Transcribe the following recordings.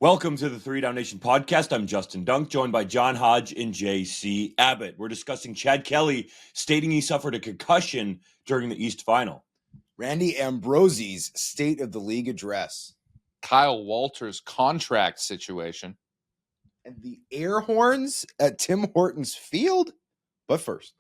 Welcome to the 3DownNation podcast. I'm Justin Dunk, joined by John Hodge and JC Abbott. We're discussing Chad Kelly stating he suffered a concussion during the East Final. Randy Ambrosie's State of the League address. Kyle Walter's contract situation. And the air horns at Tim Hortons Field. But first,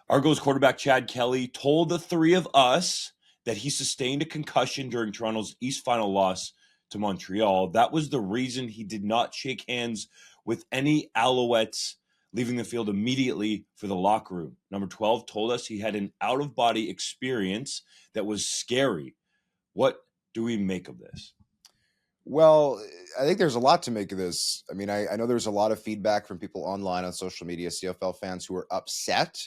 Argos quarterback Chad Kelly told the three of us that he sustained a concussion during Toronto's East Final loss to Montreal. That was the reason he did not shake hands with any Alouettes, leaving the field immediately for the locker room. Number 12 told us he had an out-of-body experience that was scary. What do we make of this? Well, I think there's a lot to make of this. I mean, I know there's a lot of feedback from people online on social media, CFL fans who are upset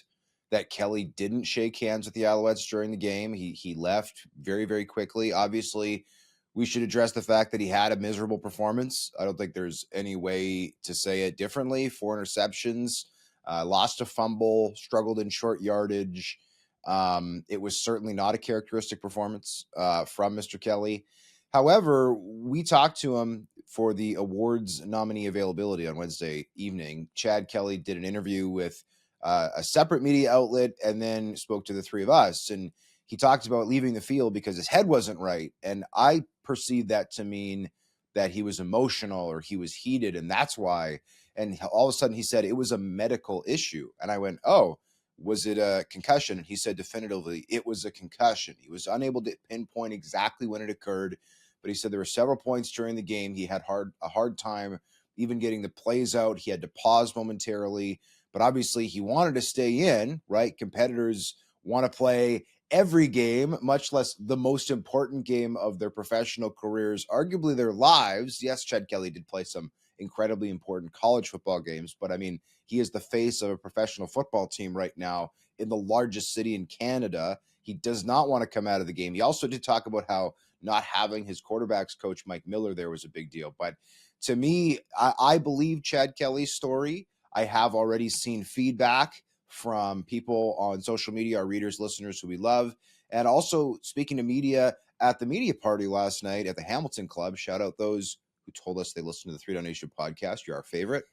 that Kelly didn't shake hands with the Alouettes during the game. He left very, very quickly. Obviously, we should address the fact that he had a miserable performance. I don't think there's any way to say it differently. 4 interceptions, lost a fumble, struggled in short yardage. It was certainly not a characteristic performance from Mr. Kelly. However, we talked to him for the awards nominee availability on Wednesday evening. Chad Kelly did an interview with a separate media outlet and then spoke to the three of us. And he talked about leaving the field because his head wasn't right. And I perceived that to mean that he was emotional or he was heated, and that's why. And all of a sudden he said it was a medical issue. And I went, oh, was it a concussion? And he said definitively it was a concussion. He was unable to pinpoint exactly when it occurred, but he said there were several points during the game he had a hard time even getting the plays out. He had to pause momentarily, but obviously he wanted to stay in, right? Competitors want to play every game, much less the most important game of their professional careers, arguably their lives. Yes, Chad Kelly did play some incredibly important college football games, but I mean, he is the face of a professional football team right now in the largest city in Canada. He does not want to come out of the game. He also did talk about how not having his quarterbacks coach, Mike Miller, there was a big deal. But to me, I believe Chad Kelly's story. I have already seen feedback from people on social media, our readers, listeners who we love. And also speaking to media at the media party last night at the Hamilton Club, shout out those who told us they listened to the 3DownNation podcast. You're our favorite.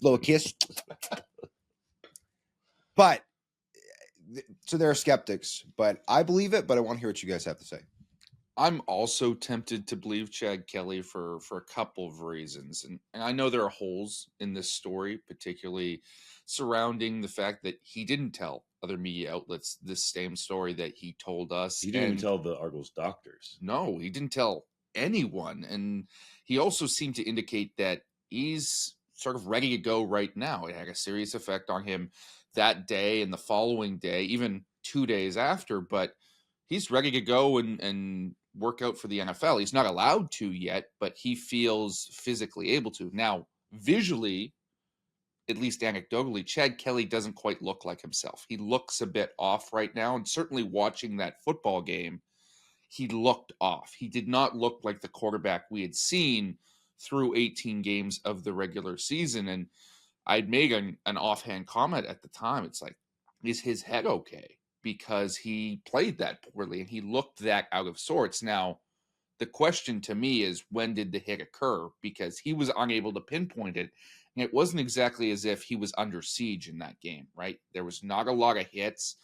Little kiss. But, so there are skeptics, but I believe it, but I want to hear what you guys have to say. I'm also tempted to believe Chad Kelly for a couple of reasons. And I know there are holes in this story, particularly surrounding the fact that he didn't tell other media outlets this same story that he told us. He didn't even tell the Argos doctors. No, he didn't tell anyone. And he also seemed to indicate that he's sort of ready to go right now. It had a serious effect on him that day and the following day, even 2 days after, but he's ready to go and work out for the NFL. He's not allowed to yet, but he feels physically able to. Now, visually, at least anecdotally, Chad Kelly doesn't quite look like himself. He looks a bit off right now, and certainly watching that football game, he looked off. He did not look like the quarterback we had seen through 18 games of the regular season. And I'd made an offhand comment at the time. It's like, is his head okay? Because he played that poorly and he looked that out of sorts. Now, the question to me is, when did the hit occur? Because he was unable to pinpoint it. And it wasn't exactly as if he was under siege in that game, right? There was not a lot of hits.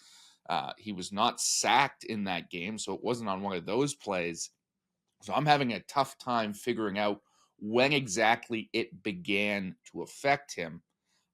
He was not sacked in that game, so it wasn't on one of those plays. So I'm having a tough time figuring out when exactly it began to affect him.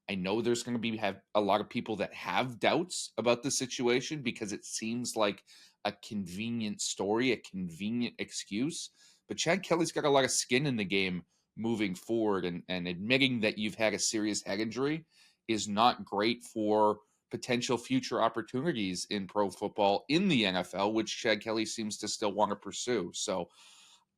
I know there's going to have a lot of people that have doubts about the situation because it seems like a convenient story, a convenient excuse. But Chad Kelly's got a lot of skin in the game moving forward, and admitting that you've had a serious head injury is not great for potential future opportunities in pro football in the NFL, which Chad Kelly seems to still want to pursue. So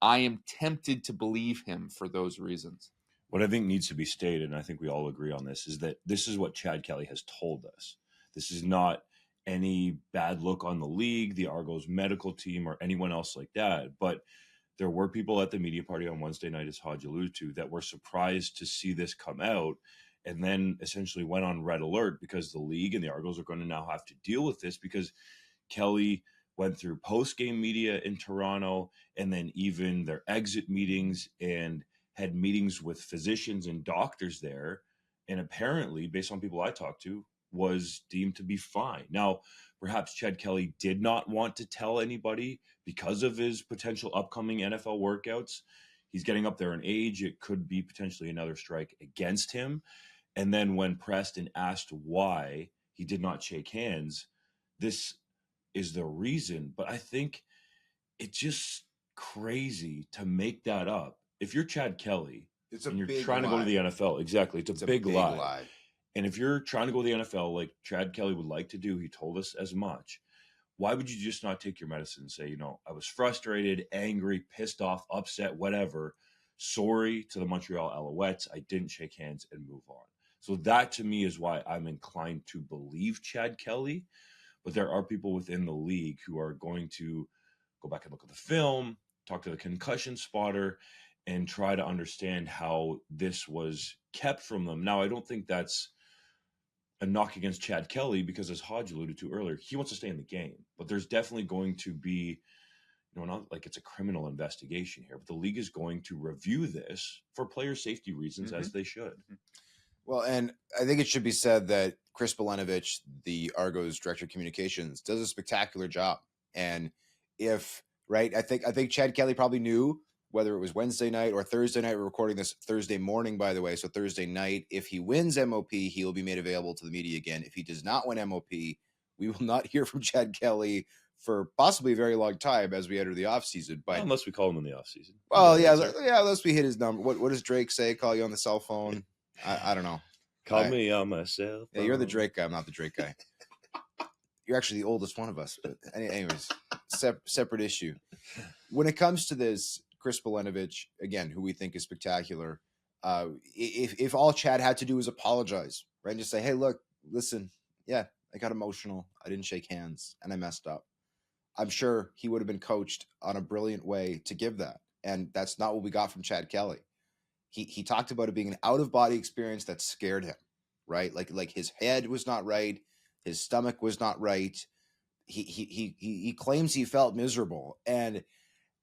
I am tempted to believe him for those reasons. What I think needs to be stated, and I think we all agree on this, is that this is what Chad Kelly has told us. This is not any bad look on the league, the Argos medical team, or anyone else like that. But there were people at the media party on Wednesday night, as Hodge alluded to, that were surprised to see this come out and then essentially went on red alert because the league and the Argos are going to now have to deal with this because Kelly went through post-game media in Toronto and then even their exit meetings and had meetings with physicians and doctors there, and apparently, based on people I talked to, was deemed to be fine. Now, perhaps Chad Kelly did not want to tell anybody because of his potential upcoming NFL workouts. He's getting up there in age. It could be potentially another strike against him. And then when pressed and asked why he did not shake hands, this is the reason. But I think it's just crazy to make that up. If you're Chad Kelly and you're trying to go to the NFL, exactly, it's a big lie. And if you're trying to go to the NFL like Chad Kelly would like to do, he told us as much, why would you just not take your medicine and say, I was frustrated, angry, pissed off, upset, whatever. Sorry to the Montreal Alouettes. I didn't shake hands and move on. So that to me is why I'm inclined to believe Chad Kelly. But there are people within the league who are going to go back and look at the film, talk to the concussion spotter, and try to understand how this was kept from them. Now, I don't think that's a knock against Chad Kelly because, as Hodge alluded to earlier, he wants to stay in the game. But there's definitely going to be, not like it's a criminal investigation here, but the league is going to review this for player safety reasons, as they should. Well, and I think it should be said that Chris Belenovich, the Argos director of communications, does a spectacular job. And I think Chad Kelly probably knew, whether it was Wednesday night or Thursday night. We're recording this Thursday morning, by the way. So Thursday night, if he wins MOP, he will be made available to the media again. If he does not win MOP, we will not hear from Chad Kelly for possibly a very long time as we enter the offseason. But unless we call him in the offseason. Well, yeah, unless we hit his number. What does Drake say? Call you on the cell phone? I don't know. Call me on my cell phone. Yeah, you're the Drake guy. I'm not the Drake guy. You're actually the oldest one of us. But anyways, separate issue. When it comes to this, Chris Belenovich, again, who we think is spectacular, if all Chad had to do was apologize, right, and just say, hey, look, listen, yeah, I got emotional. I didn't shake hands, and I messed up. I'm sure he would have been coached on a brilliant way to give that. And that's not what we got from Chad Kelly. He talked about it being an out-of-body experience that scared him, right? Like his head was not right. His stomach was not right. He claims he felt miserable. And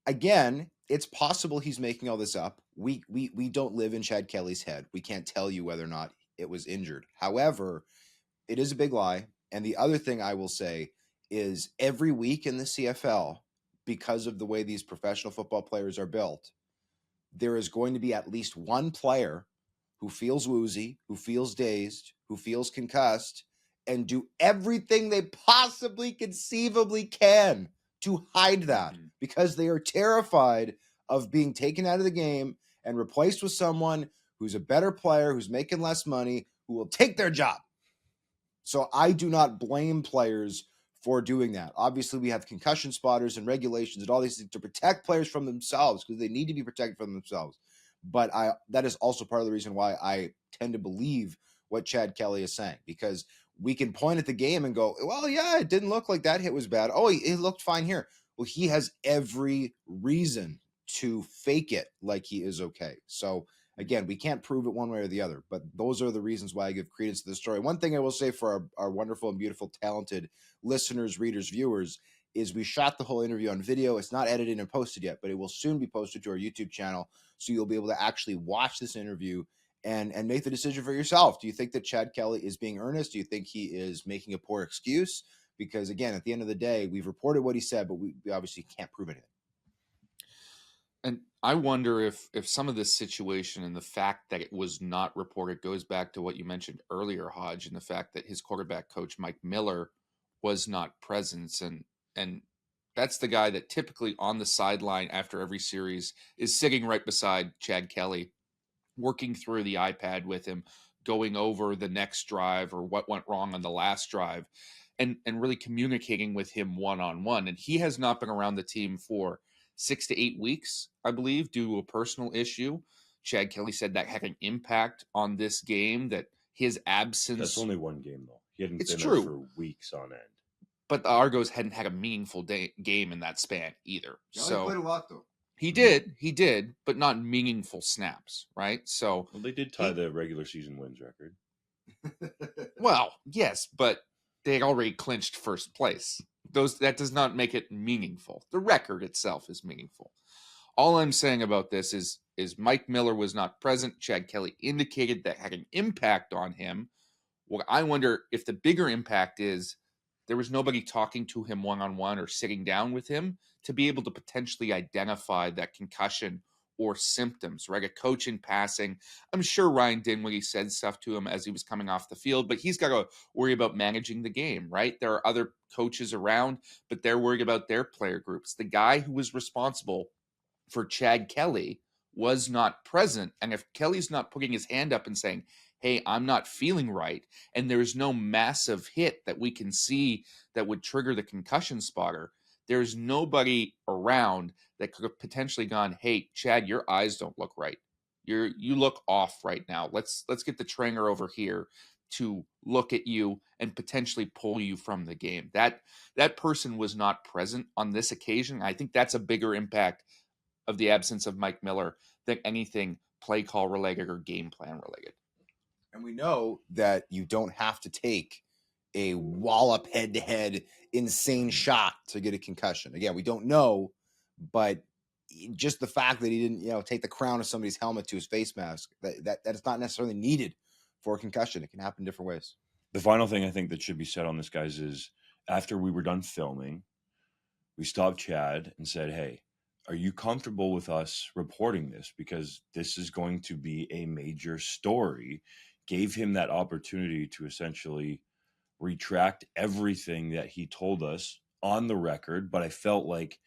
again, it's possible he's making all this up. We don't live in Chad Kelly's head. We can't tell you whether or not it was injured. However, it is a big lie. And the other thing I will say is every week in the CFL, because of the way these professional football players are built, there is going to be at least one player who feels woozy, who feels dazed, who feels concussed, and do everything they possibly conceivably can to hide that because they are terrified of being taken out of the game and replaced with someone who's a better player, who's making less money, who will take their job. So I do not blame players for doing that. Obviously, we have concussion spotters and regulations and all these things to protect players from themselves because they need to be protected from themselves. But that is also part of the reason why I tend to believe what Chad Kelly is saying, because we can point at the game and go, well, yeah, it didn't look like that hit was bad. Oh, it looked fine here. Well, he has every reason to fake it like he is okay. So again, we can't prove it one way or the other, but those are the reasons why I give credence to the story. One thing I will say for our wonderful and beautiful, talented listeners, readers, viewers, is we shot the whole interview on video. It's not edited and posted yet, but it will soon be posted to our YouTube channel. So you'll be able to actually watch this interview and make the decision for yourself. Do you think that Chad Kelly is being earnest? Do you think he is making a poor excuse? Because again, at the end of the day, we've reported what he said, but we obviously can't prove anything. And I wonder if some of this situation and the fact that it was not reported goes back to what you mentioned earlier, Hodge, and the fact that his quarterback coach, Mike Miller, was not present. And that's the guy that typically on the sideline after every series is sitting right beside Chad Kelly, working through the iPad with him, going over the next drive or what went wrong on the last drive, and really communicating with him one-on-one. And he has not been around the team for 6 to 8 weeks, I believe, due to a personal issue. Chad Kelly said that had an impact on this game, that his absence... That's only one game, though. He hadn't been true. there for weeks on end. But the Argos hadn't had a meaningful game in that span either. He played a lot, though. He did, but not meaningful snaps, right? So... Well, they did tie the regular season wins record. Well, yes, but they had already clinched first place. That does not make it meaningful. The record itself is meaningful. All I'm saying about this is Mike Miller was not present. Chad Kelly indicated that had an impact on him. Well, I wonder if the bigger impact is there was nobody talking to him one-on-one or sitting down with him to be able to potentially identify that concussion or symptoms, right? A coach in passing. I'm sure Ryan Dinwiddie said stuff to him as he was coming off the field, but he's got to worry about managing the game, right? There are other coaches around, but they're worried about their player groups. The guy who was responsible for Chad Kelly was not present. And if Kelly's not putting his hand up and saying, hey, I'm not feeling right, and there's no massive hit that we can see that would trigger the concussion spotter, there's nobody around that could have potentially gone, hey, Chad, your eyes don't look right. You look off right now. Let's get the trainer over here to look at you and potentially pull you from the game. That person was not present on this occasion. I think that's a bigger impact of the absence of Mike Miller than anything play call related or game plan related. And we know that you don't have to take a wallop head-to-head insane shot to get a concussion. Again, we don't know, but just the fact that he didn't, take the crown of somebody's helmet to his face mask, that is not necessarily needed for a concussion. It can happen different ways. The final thing I think that should be said on this, guys, is after we were done filming, we stopped Chad and said, hey, are you comfortable with us reporting this? Because this is going to be a major story. Gave him that opportunity to essentially retract everything that he told us on the record, but I felt like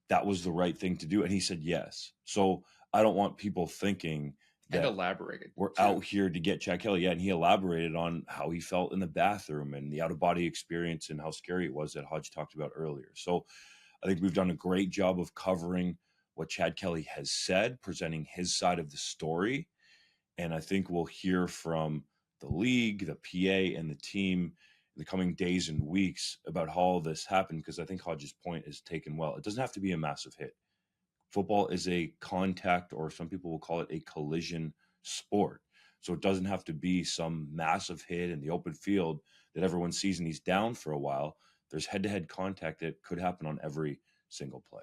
that was the right thing to do. And he said yes. So I don't want people thinking that elaborated. We're out here to get Chad Kelly. Yeah, and he elaborated on how he felt in the bathroom and the out-of-body experience and how scary it was that Hodge talked about earlier. So I think we've done a great job of covering what Chad Kelly has said, presenting his side of the story. And I think we'll hear from the league, the PA, and the team in the coming days and weeks about how all this happened, because I think Hodge's point is taken well. It doesn't have to be a massive hit. Football is a contact, or some people will call it a collision sport. So it doesn't have to be some massive hit in the open field that everyone sees and he's down for a while. There's head-to-head contact that could happen on every single play.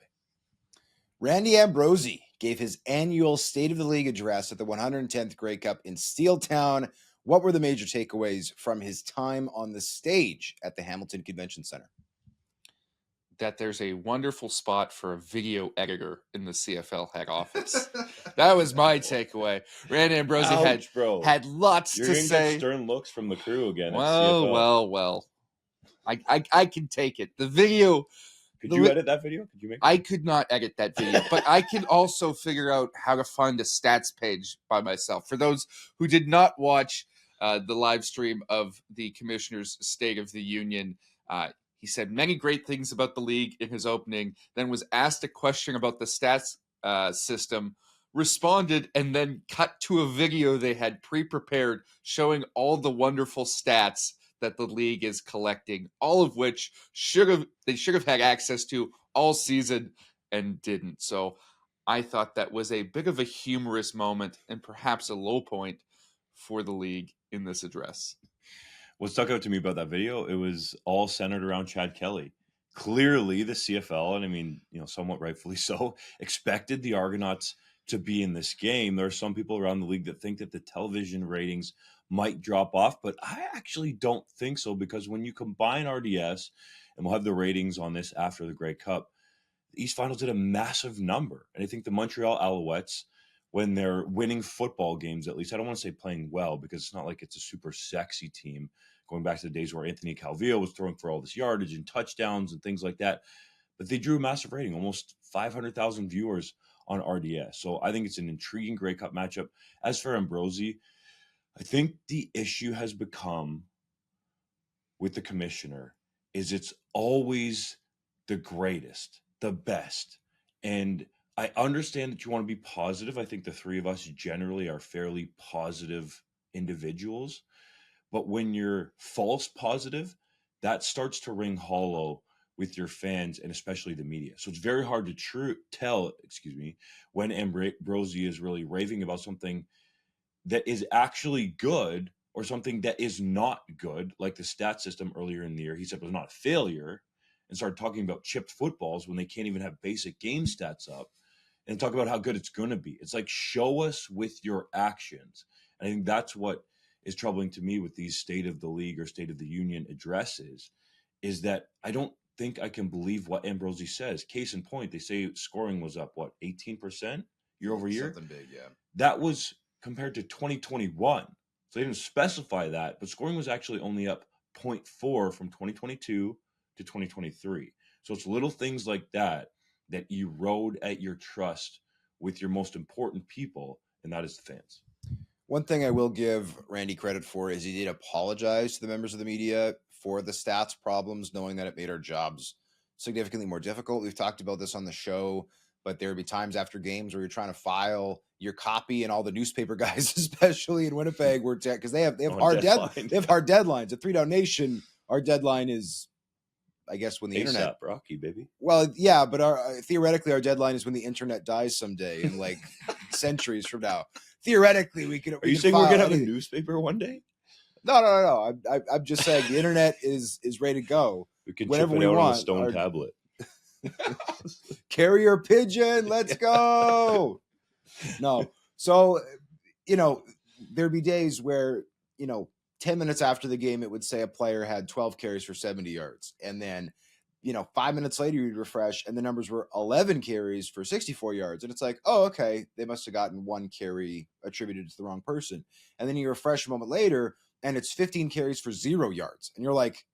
Randy Ambrosie gave his annual State of the League address at the 110th Grey Cup in Steeltown. What were the major takeaways from his time on the stage at the Hamilton Convention Center? That there's a wonderful spot for a video editor in the CFL head office. That was my takeaway. Randy Ambrosie had lots You're to gonna say. get stern looks from the crew again. Well. I can take it. The video. Could you edit that video? Could you make? I could not edit that video, but I can also figure out how to find a stats page by myself. For those who did not watch the live stream of the Commissioner's State of the Union, he said many great things about the league in his opening, then was asked a question about the stats system, responded, and then cut to a video they had pre-prepared showing all the wonderful stats that the league is collecting, all of which they should have had access to all season and didn't. So I thought that was a bit of a humorous moment and perhaps a low point for the league in this address. What stuck out to me about that video, it was all centered around Chad Kelly. Clearly, the CFL, and I mean, somewhat rightfully so, expected the Argonauts to be in this game. There are some people around the league that think that the television ratings might drop off, but I actually don't think so, because when you combine RDS, and we'll have the ratings on this after the Grey Cup, the East Finals did a massive number. And I think the Montreal Alouettes, when they're winning football games, at least, I don't want to say playing well, because it's not like it's a super sexy team, going back to the days where Anthony Calvillo was throwing for all this yardage and touchdowns and things like that. But they drew a massive rating, almost 500,000 viewers on RDS. So I think it's an intriguing Grey Cup matchup. As for Ambrosie, I think the issue has become with the commissioner is it's always the greatest, the best. And I understand that you want to be positive. I think the three of us generally are fairly positive individuals. But when you're false positive, that starts to ring hollow with your fans and especially the media. So it's very hard to tell when Ambrosie is really raving about something that is actually good or something that is not good, like the stat system earlier in the year. He said was not a failure, and started talking about chipped footballs when they can't even have basic game stats up. and talk about how good it's going to be. It's like, show us with your actions. And I think that's what is troubling to me with these State of the League or State of the Union addresses, is that I don't think I can believe what Ambrosie says. Case in point, they say scoring was up, 18% year over year? Something big, yeah. That was compared to 2021. So they didn't specify that, but scoring was actually only up 0.4 from 2022 to 2023. So it's little things like that that erode at your trust with your most important people, and that is the fans. One thing I will give Randy credit for is he did apologize to the members of the media for the stats problems, knowing that it made our jobs significantly more difficult. We've talked about this on the show, but there would be times after games where you're trying to file your copy, and all the newspaper guys, especially in Winnipeg, were because they have hard deadlines. At 3DownNation, our deadline is, I guess, when the internet Rocky, baby. Well, yeah, but theoretically our deadline is when the internet dies someday in like centuries from now. Theoretically, we could. Are you saying we're gonna have a newspaper one day? No. I'm just saying the internet is ready to go. We can whenever chip it we out want. on a stone tablet. Carrier pigeon, let's go. No, so there'd be days where 10 minutes after the game it would say a player had 12 carries for 70 yards, and then 5 minutes later you'd refresh and the numbers were 11 carries for 64 yards, and it's like, oh, okay, they must have gotten one carry attributed to the wrong person. And then you refresh a moment later and it's 15 carries for 0 yards, and you're like,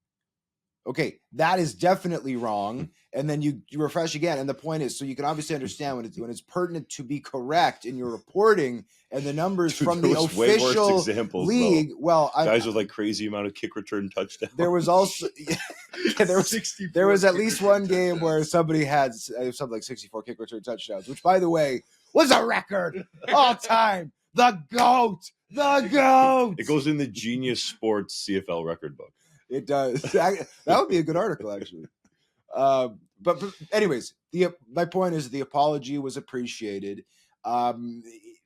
okay, that is definitely wrong. And then you refresh again. And the point is, so you can obviously understand when it's pertinent to be correct in your reporting, and the numbers from the official league. Though. Well, guys with like crazy amount of kick return touchdowns. There was also there was at least one game where somebody had something like 64 kick return touchdowns, which, by the way, was a record all time. The GOAT. It goes in the Genius Sports CFL record book. It does. That would be a good article, actually. But anyways, my point is the apology was appreciated.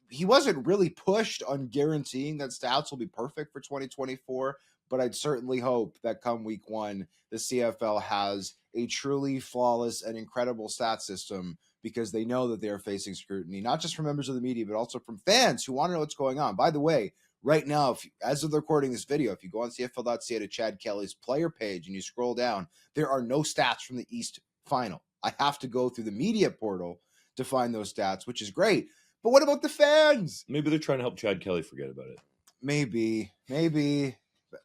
He wasn't really pushed on guaranteeing that stats will be perfect for 2024, but I'd certainly hope that come week 1, the CFL has a truly flawless and incredible stat system, because they know that they are facing scrutiny, not just from members of the media, but also from fans who want to know what's going on. By the way, right now, as of recording this video, if you go on CFL.ca to Chad Kelly's player page and you scroll down, there are no stats from the East Final. I have to go through the media portal to find those stats, which is great. But what about the fans? Maybe they're trying to help Chad Kelly forget about it. Maybe.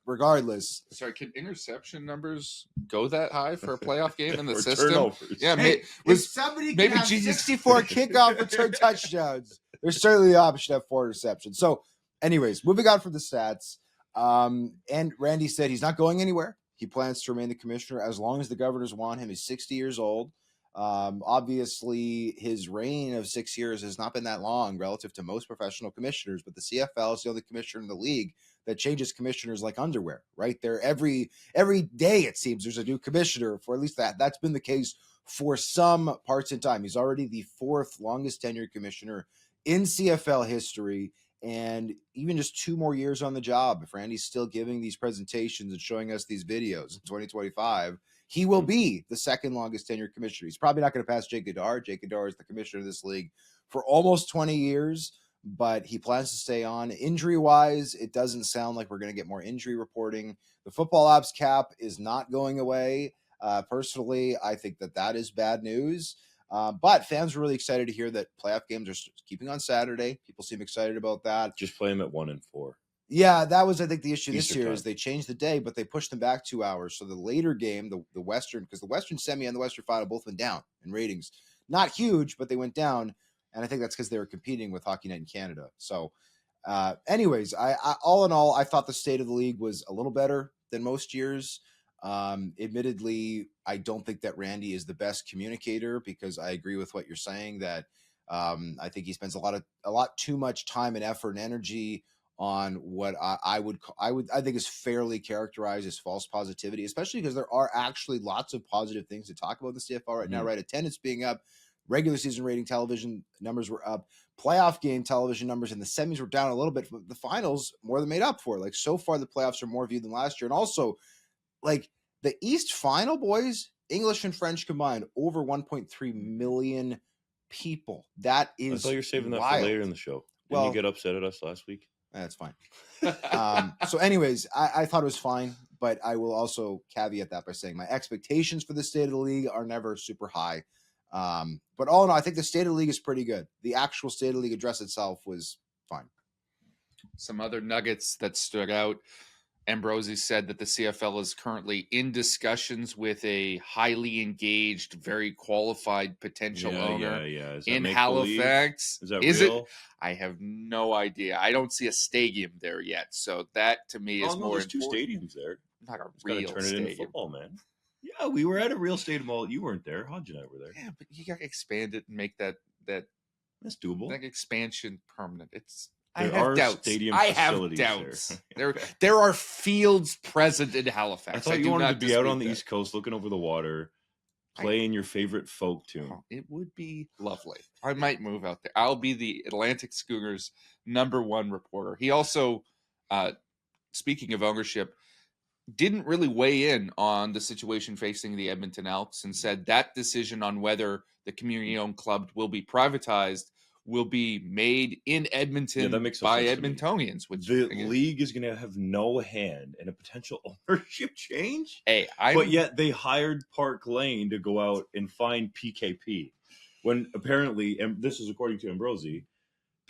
Regardless. Sorry, can interception numbers go that high for a playoff game in the system? Turnovers. Yeah, if somebody can have 64 kickoff return touchdowns, there's certainly the option to have 4 interceptions. So, anyways, moving on from the stats, and Randy said he's not going anywhere. He plans to remain the commissioner as long as the governors want him. He's 60 years old. Obviously, his reign of 6 years has not been that long relative to most professional commissioners, but the CFL is the only commissioner in the league that changes commissioners like underwear, right? There every day, it seems, there's a new commissioner, for at least that's been the case for some parts in time. He's already the 4th longest tenured commissioner in CFL history. And even just 2 more years on the job, if Randy's still giving these presentations and showing us these videos in 2025, he will be the 2nd longest tenured commissioner. He's probably not going to pass Jake Goddard. Jake Goddard is the commissioner of this league for almost 20 years, but he plans to stay on. Injury-wise, it doesn't sound like we're going to get more injury reporting. The football ops cap is not going away. Personally, I think that is bad news. But fans were really excited to hear that playoff games are keeping on Saturday. People seem excited about that. Just play them at 1 and 4. Yeah, that was, I think, the issue this Easter year time. is they changed the day, but they pushed them back 2 hours. So the later game, the Western, because the Western semi and the Western final both went down in ratings. Not huge, but they went down. And I think that's because they were competing with Hockey Night in Canada. So anyways, I all in all, I thought the state of the league was a little better than most years. Admittedly, I don't think that Randy is the best communicator, because I agree with what you're saying that I think he spends a lot too much time and effort and energy on what I think is fairly characterized as false positivity, especially because there are actually lots of positive things to talk about in the CFL right now, right? Attendance being up, regular season rating television numbers were up, playoff game television numbers in the semis were down a little bit, but the finals more than made up for it. Like, so far the playoffs are more viewed than last year. And also, like, the East Final, boys, English and French combined, over 1.3 million people. That I is thought you were saving that wild. for later in the show. Didn't Well- you get upset at us last week? That's fine. So anyways, I thought it was fine, but I will also caveat that by saying my expectations for the state of the league are never super high. But all in all, I think the state of the league is pretty good. The actual state of the league address itself was fine. Some other nuggets that stood out. Ambrosie said that the CFL is currently in discussions with a highly engaged, very qualified potential owner Is that in make-believe? Halifax. Is that Is real? it? I have no idea. I don't see a stadium there yet. So that to me is Oh, no, more there's two important. stadiums there. Not a Just gotta real turn it stadium. into football, man. Yeah, we were at a real stadium. Well, you weren't there. Hodge and I were there. Yeah, but you got to expand it and make that That's doable. expansion permanent. There I have are doubts. stadium I have facilities doubts. there. There are fields present in Halifax. I thought you do wanted not to be out on dispute the that. East Coast looking over the water, playing your favorite folk tune. Oh, it would be lovely. I might move out there. I'll be the Atlantic Schooners' #1 reporter. He also, speaking of ownership, didn't really weigh in on the situation facing the Edmonton Elks and said that decision on whether the community-owned club will be privatized will be made in Edmonton that makes no by sense to me. Edmontonians. Which The again, league is going to have no hand in a potential ownership change. hey, But yet they hired Park Lane to go out and find PKP. When apparently, and this is according to Ambrosie,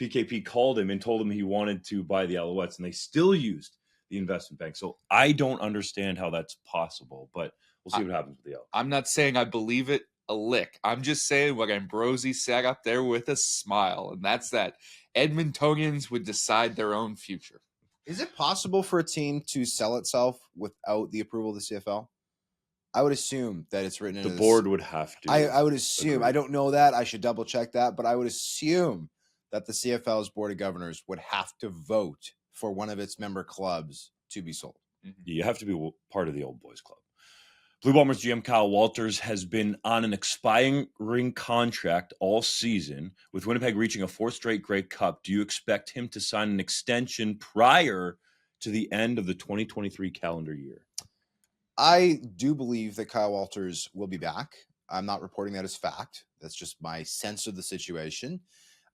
PKP called him and told him he wanted to buy the Alouettes, and they still used the investment bank. So I don't understand how that's possible, but we'll see what happens with the Elks. I'm not saying I believe it a lick. I'm just saying what Ambrosie sat up there with a smile, and that's that Edmontonians would decide their own future. Is it possible for a team to sell itself without the approval of the CFL? I would assume that it's written in The board would have to. I would assume. agree. I don't know that. I should double check that, but I would assume that the CFL's board of governors would have to vote for one of its member clubs to be sold. You have to be part of the old boys club. Blue Bombers GM Kyle Walters has been on an expiring contract all season, with Winnipeg reaching a 4th straight Grey Cup. Do you expect him to sign an extension prior to the end of the 2023 calendar year? I do believe that Kyle Walters will be back. I'm not reporting that as fact. That's just my sense of the situation.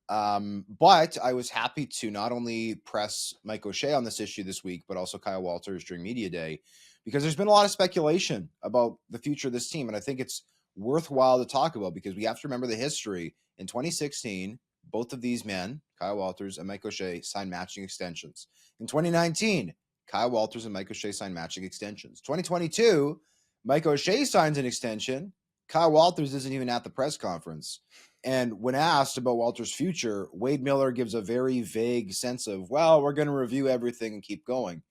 But I was happy to not only press Mike O'Shea on this issue this week, but also Kyle Walters during Media Day, because there's been a lot of speculation about the future of this team. And I think it's worthwhile to talk about, because we have to remember the history. In 2016, both of these men, Kyle Walters and Mike O'Shea, signed matching extensions. In 2019, Kyle Walters and Mike O'Shea signed matching extensions. 2022, Mike O'Shea signs an extension. Kyle Walters isn't even at the press conference. And when asked about Walters' future, Wade Miller gives a very vague sense of, well, we're going to review everything and keep going.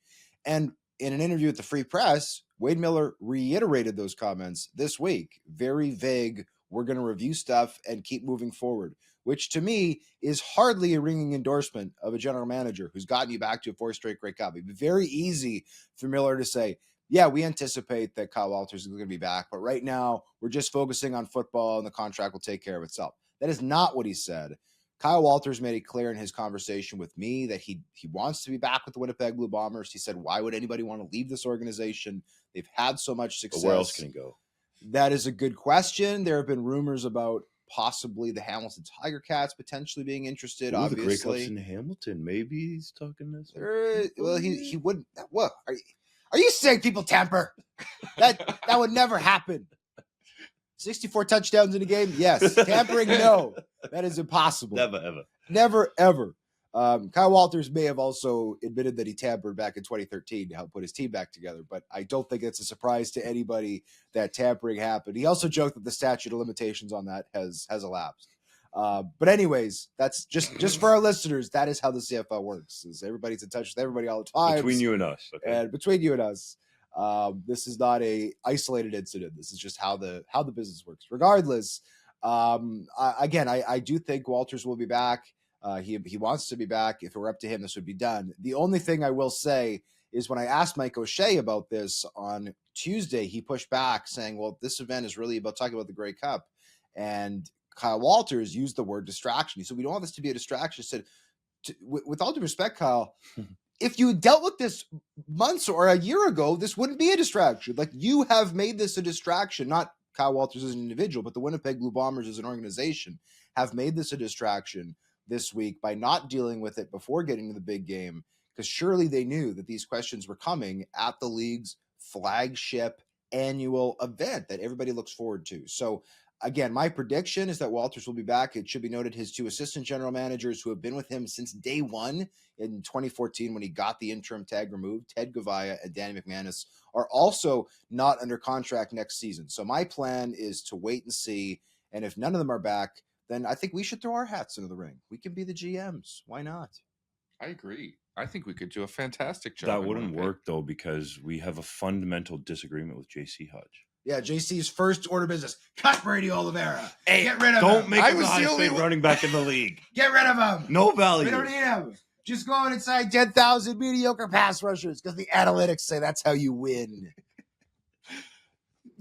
And in an interview with the Free Press, Wade Miller reiterated those comments this week. Very vague, we're going to review stuff and keep moving forward, which to me is hardly a ringing endorsement of a general manager who's gotten you back to a 4th straight Grey Cup. It'd be very easy for Miller to say, yeah, we anticipate that Kyle Walters is going to be back, but right now we're just focusing on football and the contract will take care of itself. That is not what he said. Kyle Walters made it clear in his conversation with me that he wants to be back with the Winnipeg Blue Bombers. He said, why would anybody want to leave this organization? They've had so much success. But where else can he go? That is a good question. There have been rumors about possibly the Hamilton Tiger Cats potentially being interested. Ooh, obviously, the Grey Cup's in Hamilton. Maybe he's talking this. Well, he wouldn't. What are you saying? People tamper? That would never happen. 64 touchdowns in a game? Yes. Tampering? No. That is impossible. Never, ever. Kyle Walters may have also admitted that he tampered back in 2013 to help put his team back together, but I don't think it's a surprise to anybody that tampering happened. He also joked that the statute of limitations on that has elapsed. But anyways, that's just for our listeners. That is how the CFL works. Is everybody's in touch with everybody all the time. Between you and us. Okay. And between you and us. This is not a isolated incident. This is just how the business works. Regardless, I do think Walters will be back. He wants to be back. If it were up to him, this would be done. The only thing I will say is when I asked Mike O'Shea about this on Tuesday, he pushed back saying, well, this event is really about talking about the Grey Cup. And Kyle Walters used the word distraction. He said, we don't want this to be a distraction. He said, with all due respect, Kyle, if you dealt with this months or a year ago, this wouldn't be a distraction. Like, you have made this a distraction, not Kyle Walters as an individual, but the Winnipeg Blue Bombers as an organization have made this a distraction this week by not dealing with it before getting to the big game, because surely they knew that these questions were coming at the league's flagship annual event that everybody looks forward to. So again, my prediction is that Walters will be back. It should be noted his two assistant general managers who have been with him since day one in 2014 when he got the interim tag removed, Ted Gavaya and Danny McManus, are also not under contract next season. So my plan is to wait and see. And if none of them are back, then I think we should throw our hats into the ring. We can be the GMs. Why not? I agree. I think we could do a fantastic job. That wouldn't work, though, because we have a fundamental disagreement with JC Hodge. Yeah, JC's first order of business. Cut Brady Oliveira. Hey, get rid of don't him. make him the highest paid running back in the league. Get rid of him. No value. We don't need him. Just go on inside 10,000 mediocre pass rushers because the analytics say that's how you win.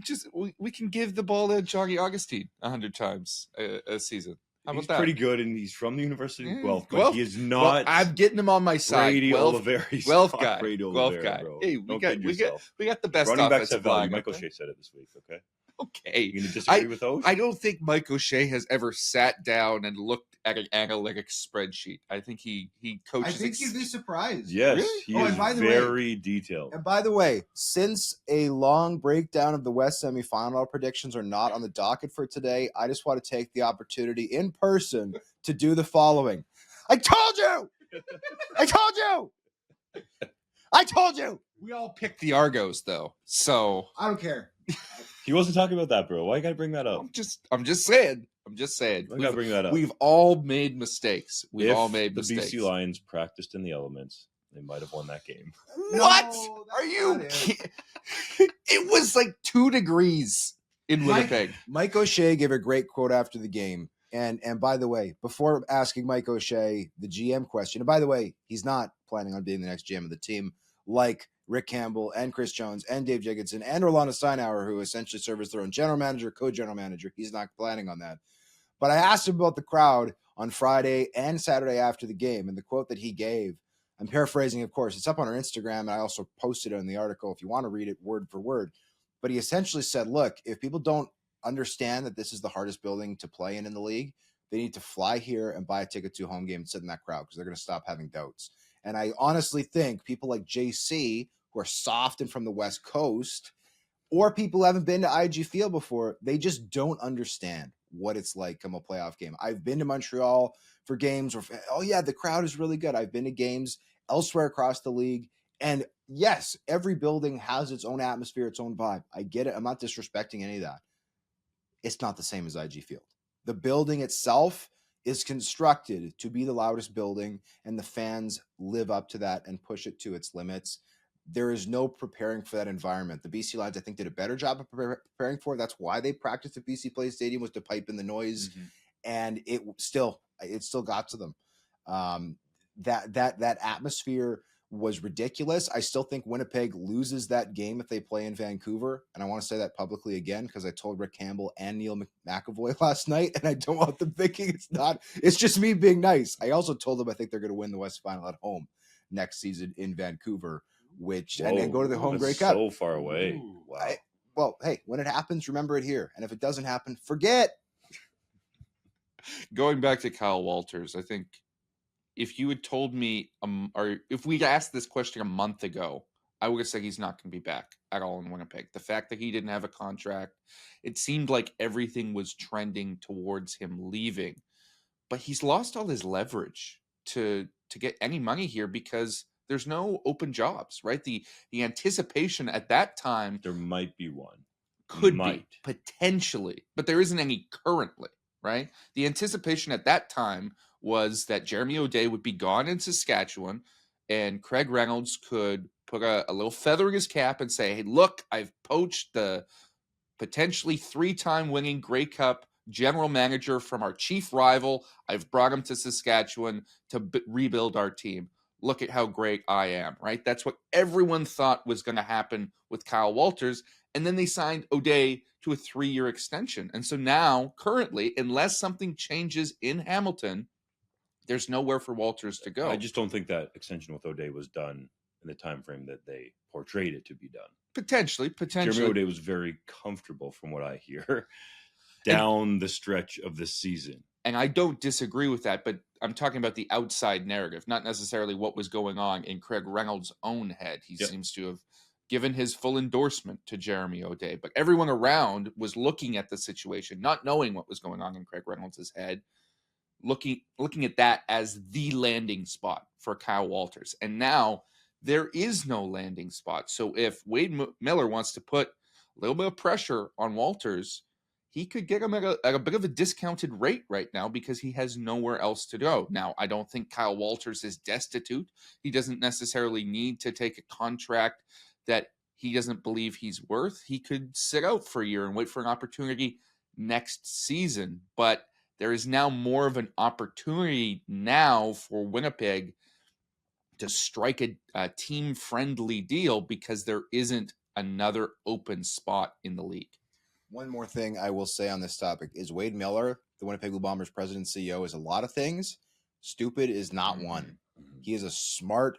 Just we can give the ball to Johnny Augustine 100 times a season. How about he's that? Pretty good, and he's from the University of Guelph, but Guelph? he is not. Well, I'm getting him on my side. Brady Oliveira. Guelph guy. Brady Guelph Oliveira, guy. bro. Hey, we got the best running backs offensive have value. line. Michael Shea said it this week. Okay. Okay. You gonna disagree with those? I don't think Mike O'Shea has ever sat down and looked at an analytics spreadsheet. I think he coaches. I think you'd be surprised. Yes, Really? he and is by the very detailed. And by the way, since a long breakdown of the West semifinal predictions are not on the docket for today, I just want to take the opportunity in person to do the following. I told you! I told you! I told you! We all picked the Argos, though, so I don't care. He wasn't talking about that, bro. Why you gotta bring that up? I'm just saying. Why gotta bring that up? We've all made mistakes. We've all made the mistakes. BC Lions practiced in the elements, they might have won that game. What? No, Are you that's kidding? It was like 2 degrees in Winnipeg. Mike O'Shea gave a great quote after the game. And by the way, before asking Mike O'Shea the GM question, and by the way, he's not planning on being the next GM of the team, like Rick Campbell and Chris Jones and Dave Jigginson and Orlando Steinauer, who essentially serve as their own general manager, co-general manager. He's not planning on that. But I asked him about the crowd on Friday and Saturday after the game, and the quote that he gave, I'm paraphrasing, of course, it's up on our Instagram, and I also posted it in the article if you want to read it word for word. But he essentially said, look, if people don't understand that this is the hardest building to play in the league, they need to fly here and buy a ticket to a home game and sit in that crowd because they're going to stop having doubts. And I honestly think people like JC, who are soft and from the West Coast, or people who haven't been to IG Field before, they just don't understand what it's like come a playoff game. I've been to Montreal for games where, oh yeah, the crowd is really good. I've been to games elsewhere across the league. And yes, every building has its own atmosphere, its own vibe. I get it. I'm not disrespecting any of that. It's not the same as IG Field. The building itself is constructed to be the loudest building, and the fans live up to that and push it to its limits. There is no preparing for that environment. The BC Lions, I think, did a better job of preparing for it. That's why they practiced at BC Place Stadium, was to pipe in the noise, and it still got to them. That atmosphere was ridiculous. I still think Winnipeg loses that game if they play in Vancouver, and I want to say that publicly again because I told Rick Campbell and Neil McAvoy last night, and I don't want them thinking it's just me being nice. I also told them I think they're going to win the West Final at home next season in Vancouver. And go to the home Grey Cup. So far away. Wow. Well, hey, when it happens, remember it here. And if it doesn't happen, forget. Going back to Kyle Walters, I think if you had told me, or if we'd asked this question a month ago, I would have said he's not going to be back at all in Winnipeg. The fact that he didn't have a contract, it seemed like everything was trending towards him leaving. But he's lost all his leverage to get any money here because there's no open jobs, right? The anticipation at that time, there might be one. Could be, potentially, but there isn't any currently, right? The anticipation at that time was that Jeremy O'Day would be gone in Saskatchewan and Craig Reynolds could put a little feather in his cap and say, hey, look, I've poached the potentially 3-time winning Grey Cup general manager from our chief rival. I've brought him to Saskatchewan to rebuild our team. Look at how great I am, right? That's what everyone thought was going to happen with Kyle Walters. And then they signed O'Day to a 3-year extension. And so now, currently, unless something changes in Hamilton, there's nowhere for Walters to go. I just don't think that extension with O'Day was done in the time frame that they portrayed it to be done. Potentially. Jeremy O'Day was very comfortable, from what I hear, down the stretch of the season. And I don't disagree with that, but I'm talking about the outside narrative, not necessarily what was going on in Craig Reynolds' own head. He seems to have given his full endorsement to Jeremy O'Day, but everyone around was looking at the situation, not knowing what was going on in Craig Reynolds' head, looking at that as the landing spot for Kyle Walters. And now there is no landing spot. So if Wade Miller wants to put a little bit of pressure on Walters, he could get him at a bit of a discounted rate right now because he has nowhere else to go. Now, I don't think Kyle Walters is destitute. He doesn't necessarily need to take a contract that he doesn't believe he's worth. He could sit out for a year and wait for an opportunity next season. But there is now more of an opportunity now for Winnipeg to strike a team-friendly deal because there isn't another open spot in the league. One more thing I will say on this topic is Wade Miller, the Winnipeg Blue Bombers president and CEO, is a lot of things. Stupid is not one. He is a smart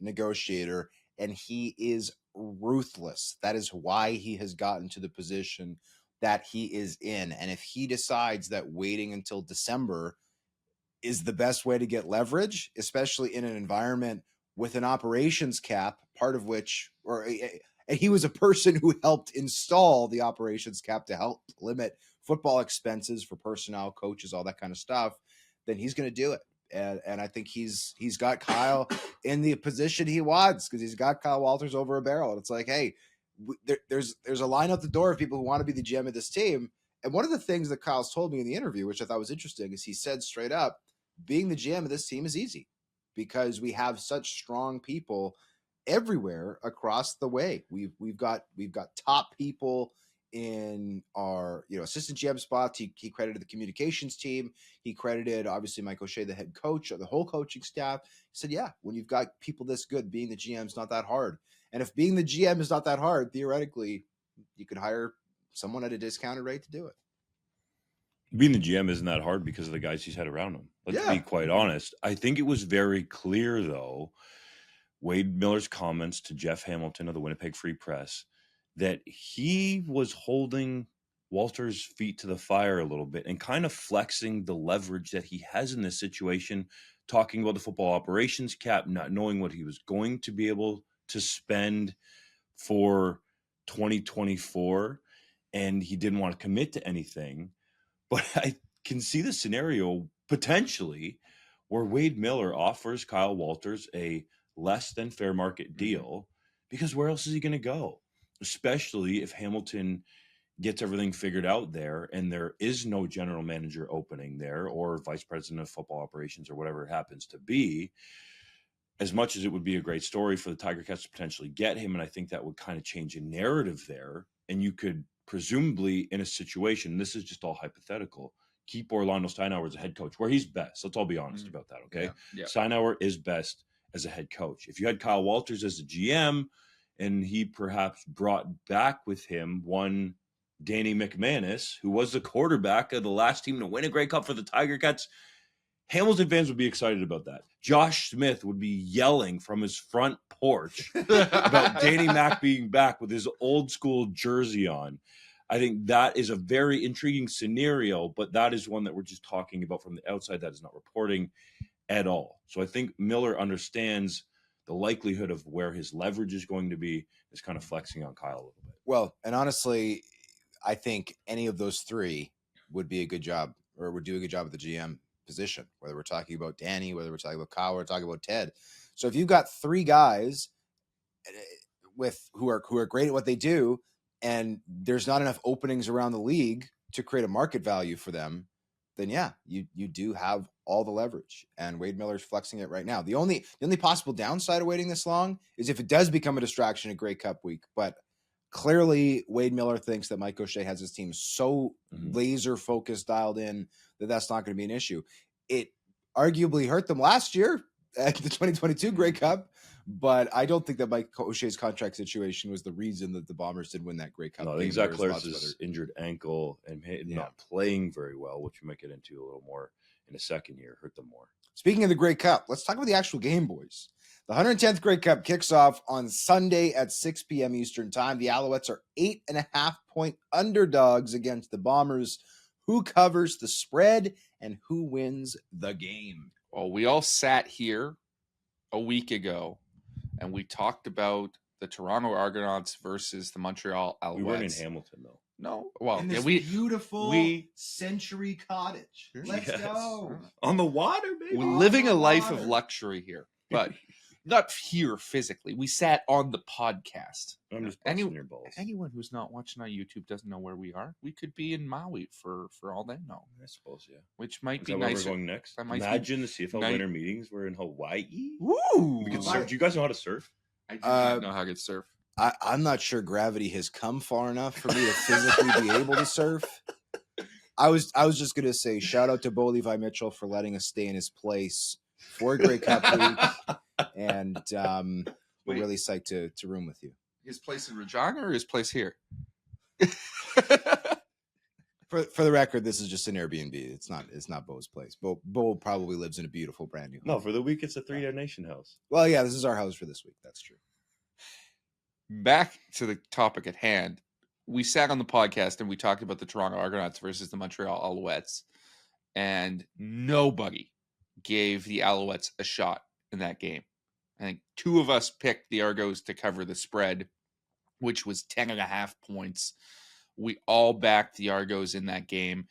negotiator, and he is ruthless. That is why he has gotten to the position that he is in. And if he decides that waiting until December is the best way to get leverage, especially in an environment with an operations cap, part of which, and he was a person who helped install the operations cap to help limit football expenses for personnel, coaches, all that kind of stuff, then he's going to do it. And I think he's got Kyle in the position he wants because he's got Kyle Walters over a barrel. And it's like, hey, there's a line out the door of people who want to be the GM of this team. And one of the things that Kyle's told me in the interview, which I thought was interesting, is he said straight up, being the GM of this team is easy because we have such strong people everywhere across the way. We've got top people in our assistant GM spots. He credited the communications team. He credited obviously Mike O'Shea, the head coach, or the whole coaching staff. He said, yeah, when you've got people this good, being the GM is not that hard. And if being the GM is not that hard, theoretically, you could hire someone at a discounted rate to do it. Being the GM isn't that hard because of the guys he's had around him. Let's be quite honest. I think it was very clear, though, Wade Miller's comments to Jeff Hamilton of the Winnipeg Free Press, that he was holding Walter's feet to the fire a little bit and kind of flexing the leverage that he has in this situation, talking about the football operations cap, not knowing what he was going to be able to spend for 2024, and he didn't want to commit to anything. But I can see the scenario potentially where Wade Miller offers Kyle Walters a less than fair market deal, because where else is he going to go? Especially if Hamilton gets everything figured out there and there is no general manager opening there or vice president of football operations or whatever it happens to be. As much as it would be a great story for the Tiger Cats to potentially get him, and I think that would kind of change a narrative there, and you could presumably in a situation, this is just all hypothetical, keep Orlando Steinauer as a head coach where he's best. Let's all be honest about that, okay? Yeah. Steinauer is best as a head coach. If you had Kyle Walters as a GM and he perhaps brought back with him one Danny McManus, who was the quarterback of the last team to win a Grey Cup for the Tiger Cats, Hamilton fans would be excited about that. Josh Smith would be yelling from his front porch about Danny Mac being back with his old school jersey on. I think that is a very intriguing scenario, but that is one that we're just talking about from the outside. That is not reporting at all. So I think Miller understands the likelihood of where his leverage is going to be, is kind of flexing on Kyle a little bit. Well, and honestly, I think any of those three would be a good job, or would do a good job at the GM position, whether we're talking about Danny, whether we're talking about Kyle, or talking about Ted. So if you've got three guys who are great at what they do, and there's not enough openings around the league to create a market value for them, then yeah, you do have all the leverage. And Wade Miller's flexing it right now. The only possible downside of waiting this long is if it does become a distraction at Grey Cup week. But clearly, Wade Miller thinks that Mike O'Shea has his team so laser focused, dialed in, that that's not going to be an issue. It arguably hurt them last year at the 2022 Grey Cup, but I don't think that Mike O'Shea's contract situation was the reason that the Bombers did win that Grey Cup. No, I think Zach Clark's injured ankle and not playing very well, which we might get into a little more in a second here, hurt them more. Speaking of the Grey Cup, let's talk about the actual game, boys. The 110th Grey Cup kicks off on Sunday at 6 p.m. Eastern time. The Alouettes are 8.5-point underdogs against the Bombers, who covers the spread and who wins the game. Well, we all sat here a week ago and we talked about the Toronto Argonauts versus the Montreal Alouettes. We weren't in Hamilton, though. No, well, In this yeah, beautiful Century Cottage. Let's Yes. go. On the water, baby. we're On living the a life of water. luxury here, but not here physically. We sat on the podcast. I'm just Any- busting your balls. Anyone who's not watching on YouTube doesn't know where we are. We could be in Maui for all they know, I suppose, yeah. which might Is be that where nicer. we're going next? That might be Imagine the CFL nice. winter meetings. We're in Hawaii. Woo! We can surf. Do you guys know how to surf? I do not know how to surf. I'm not sure gravity has come far enough for me to physically be able to surf. I was just gonna say shout out to Bo Levi Mitchell for letting us stay in his place for Grey Cup week, and we're Wait. really psyched to room with you. His place in Regina or his place here? For the record, this is just an Airbnb. It's not Bo's place. Bo probably lives in a beautiful brand new home. No, for the week, it's a 3DownNation house. Well, yeah, this is our house for this week. That's true. Back to the topic at hand. We sat on the podcast and we talked about the Toronto Argonauts versus the Montreal Alouettes, and nobody gave the Alouettes a shot in that game. I think two of us picked the Argos to cover the spread, which was 10.5 points. We all backed the Argos in that game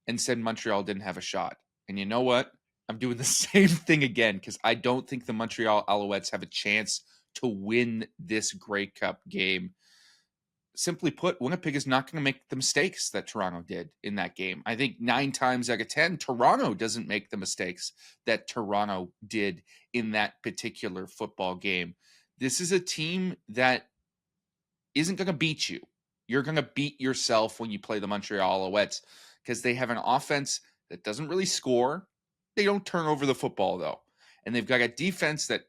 and said Montreal didn't have a shot. And you know what? I'm doing the same thing again because I don't think the Montreal Alouettes have a chance to win this Grey Cup game. Simply put, Winnipeg is not going to make the mistakes that Toronto did in that game. I think 9 times out of 10, Toronto doesn't make the mistakes that Toronto did in that particular football game. This is a team that isn't going to beat you. You're going to beat yourself when you play the Montreal Alouettes because they have an offense that doesn't really score. They don't turn over the football, though. And they've got a defense that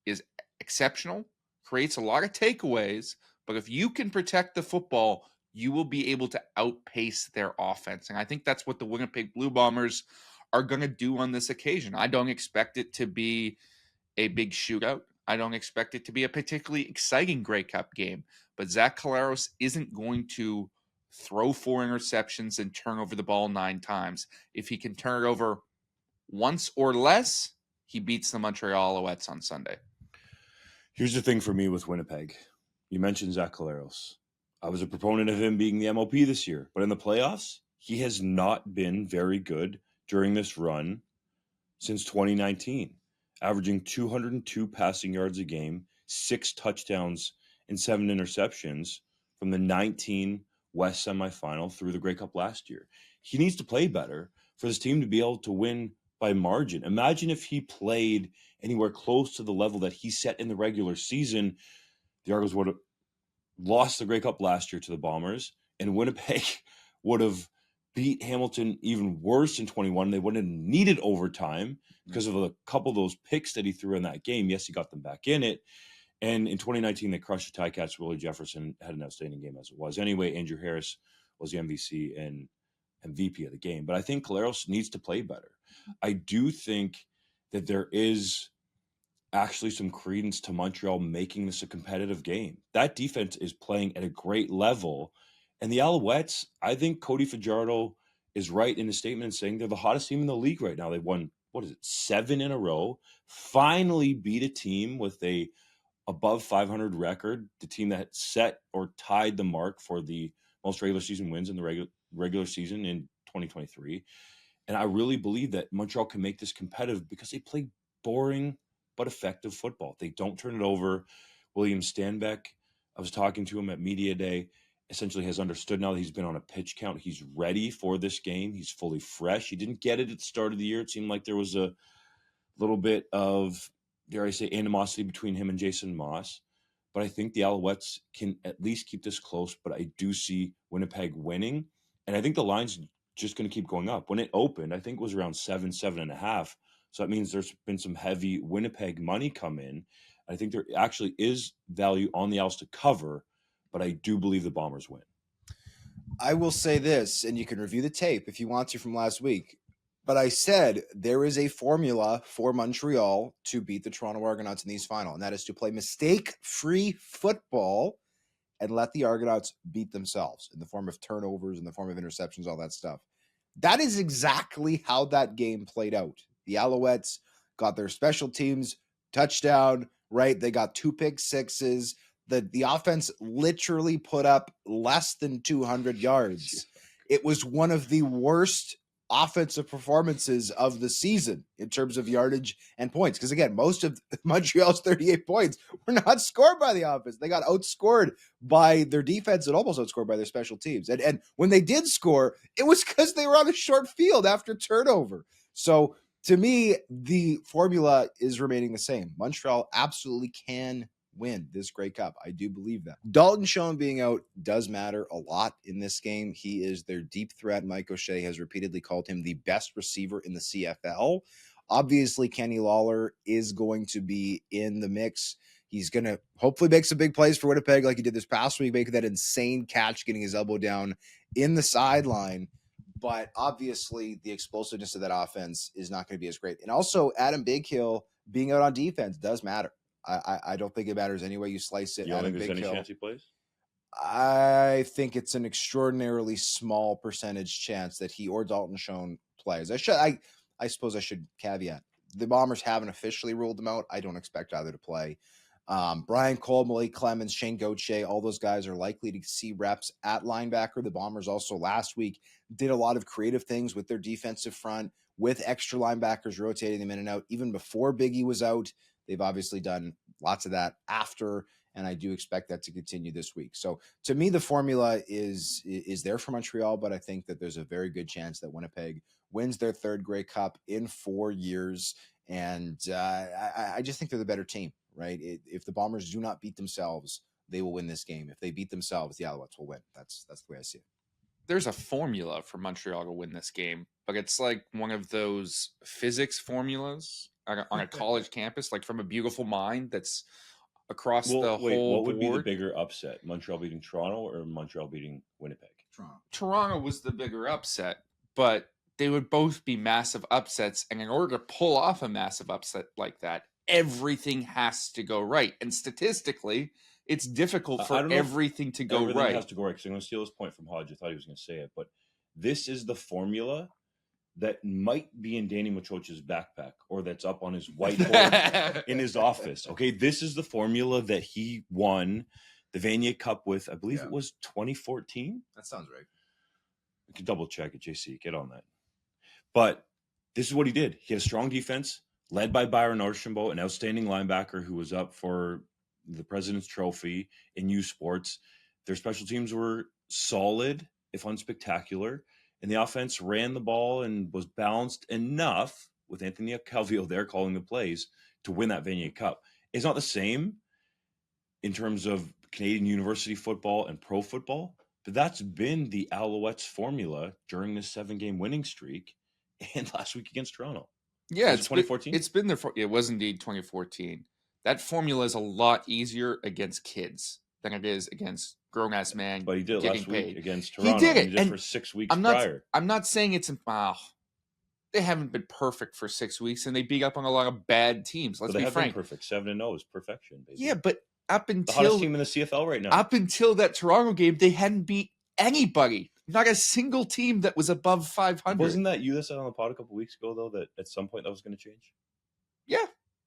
is exceptional, creates a lot of takeaways, but if you can protect the football, you will be able to outpace their offense. And I think that's what the Winnipeg Blue Bombers are going to do on this occasion. I don't expect it to be a big shootout. I don't expect it to be a particularly exciting Grey Cup game, but Zach Collaros isn't going to throw 4 interceptions and turn over the ball 9 times. If he can turn it over once or less, he beats the Montreal Alouettes on Sunday. Here's the thing for me with Winnipeg. You mentioned Zach Collaros. I was a proponent of him being the MOP this year, but in the playoffs, he has not been very good during this run since 2019, averaging 202 passing yards a game, 6 touchdowns, and 7 interceptions from the 19 West semifinal through the Grey Cup last year. He needs to play better for this team to be able to win by margin. Imagine if he played anywhere close to the level that he set in the regular season. The Argos would have lost the Grey Cup last year to the Bombers, and Winnipeg would have beat Hamilton even worse in 21. They wouldn't have needed overtime because of a couple of those picks that he threw in that game. Yes, he got them back in it. And in 2019, they crushed the Ticats. Willie Jefferson had an outstanding game as it was. Anyway, Andrew Harris was the MVC and MVP of the game. But I think Collaros needs to play better. I do think that there is actually some credence to Montreal making this a competitive game. That defense is playing at a great level. And the Alouettes, I think Cody Fajardo is right in his statement in saying they're the hottest team in the league right now. They won, 7 in a row, finally beat a team with a above 500 record, the team that set or tied the mark for the most regular season wins in the regular season in 2023. And I really believe that Montreal can make this competitive because they play boring but effective football. They don't turn it over. William Stanbeck, I was talking to him at Media Day, essentially has understood now that he's been on a pitch count. He's ready for this game. He's fully fresh. He didn't get it at the start of the year. It seemed like there was a little bit of, dare I say, animosity between him and Jason Moss. But I think the Alouettes can at least keep this close, but I do see Winnipeg winning. And I think the line's just going to keep going up. When it opened, I think it was around 7.5. So that means there's been some heavy Winnipeg money come in. I think there actually is value on the Owls to cover, but I do believe the Bombers win. I will say this, and you can review the tape if you want to from last week, but I said there is a formula for Montreal to beat the Toronto Argonauts in these final, and that is to play mistake-free football and let the Argonauts beat themselves in the form of turnovers, in the form of interceptions, all that stuff. That is exactly how that game played out. The Alouettes got their special teams touchdown, right? They got 2 pick sixes. The offense literally put up less than 200 yards. It was one of the worst offensive performances of the season in terms of yardage and points. Because again, most of Montreal's 38 points were not scored by the offense. They got outscored by their defense and almost outscored by their special teams. And when they did score, it was because they were on a short field after turnover. So to me, the formula is remaining the same. Montreal absolutely can win this Grey Cup. I do believe that. Dalton Schoen being out does matter a lot in this game. He is their deep threat. Mike O'Shea has repeatedly called him the best receiver in the CFL. Obviously, Kenny Lawler is going to be in the mix. He's going to hopefully make some big plays for Winnipeg like he did this past week, making that insane catch, getting his elbow down in the sideline. But obviously, the explosiveness of that offense is not going to be as great. And also, Adam Bighill being out on defense does matter. I don't think it matters any way you slice it. You don't think there's any chance he plays? I think it's an extraordinarily small percentage chance that he or Dalton Schoen plays. I suppose I should caveat. The Bombers haven't officially ruled them out. I don't expect either to play. Brian Cole, Malik Clemens, Shane Gauthier, all those guys are likely to see reps at linebacker. The Bombers also last week did a lot of creative things with their defensive front, with extra linebackers rotating them in and out. Even before Biggie was out, they've obviously done lots of that after, and I do expect that to continue this week. So to me, the formula is there for Montreal, but I think that there's a very good chance that Winnipeg wins their 3rd Grey Cup in 4 years. And I just think they're the better team, right? If the Bombers do not beat themselves, they will win this game. If they beat themselves, the Alouettes will win. That's the way I see it. There's a formula for Montreal to win this game, but it's like one of those physics formulas on a college campus, like from a beautiful mind that's across the whole what would be the board. bigger upset? Montreal beating Toronto or Montreal beating Winnipeg? Toronto was the bigger upset, but they would both be massive upsets. And in order to pull off a massive upset like that, everything has to go right. And statistically, it's difficult for everything to go right. Everything has to go right. Because I'm going to steal this point from Hodge. I thought he was going to say it, but this is the formula that might be in Danny Machoch's backpack or that's up on his whiteboard in his office. Okay, this is the formula that he won the Vanier Cup with. I believe it was 2014. That sounds right. We can double check it, JC. Get on that. But this is what he did. He had a strong defense led by Byron Archambault, an outstanding linebacker who was up for the President's Trophy in U Sports. Their special teams were solid, if unspectacular. And the offense ran the ball and was balanced enough with Anthony Calvillo there calling the plays to win that Vanier Cup. It's not the same in terms of Canadian university football and pro football, but that's been the Alouettes formula during this 7-game winning streak and last week against Toronto. Yeah, it's 2014. It's been there for it was indeed 2014. That formula is a lot easier against kids than it is against grown-ass man. But he did getting last paid. week against Toronto. He did it He did for 6 weeks prior. I'm not saying it's they haven't been perfect for 6 weeks, and they beat up on a lot of bad teams. Let's be frank. Been perfect. 7-0 is perfection. Basically. Yeah, but up until the hottest team in the CFL right now. Up until that Toronto game, they hadn't beat anybody. Not a single team that was above 500. Wasn't that you that said on the pod a couple weeks ago, though, that at some point that was going to change? Yeah,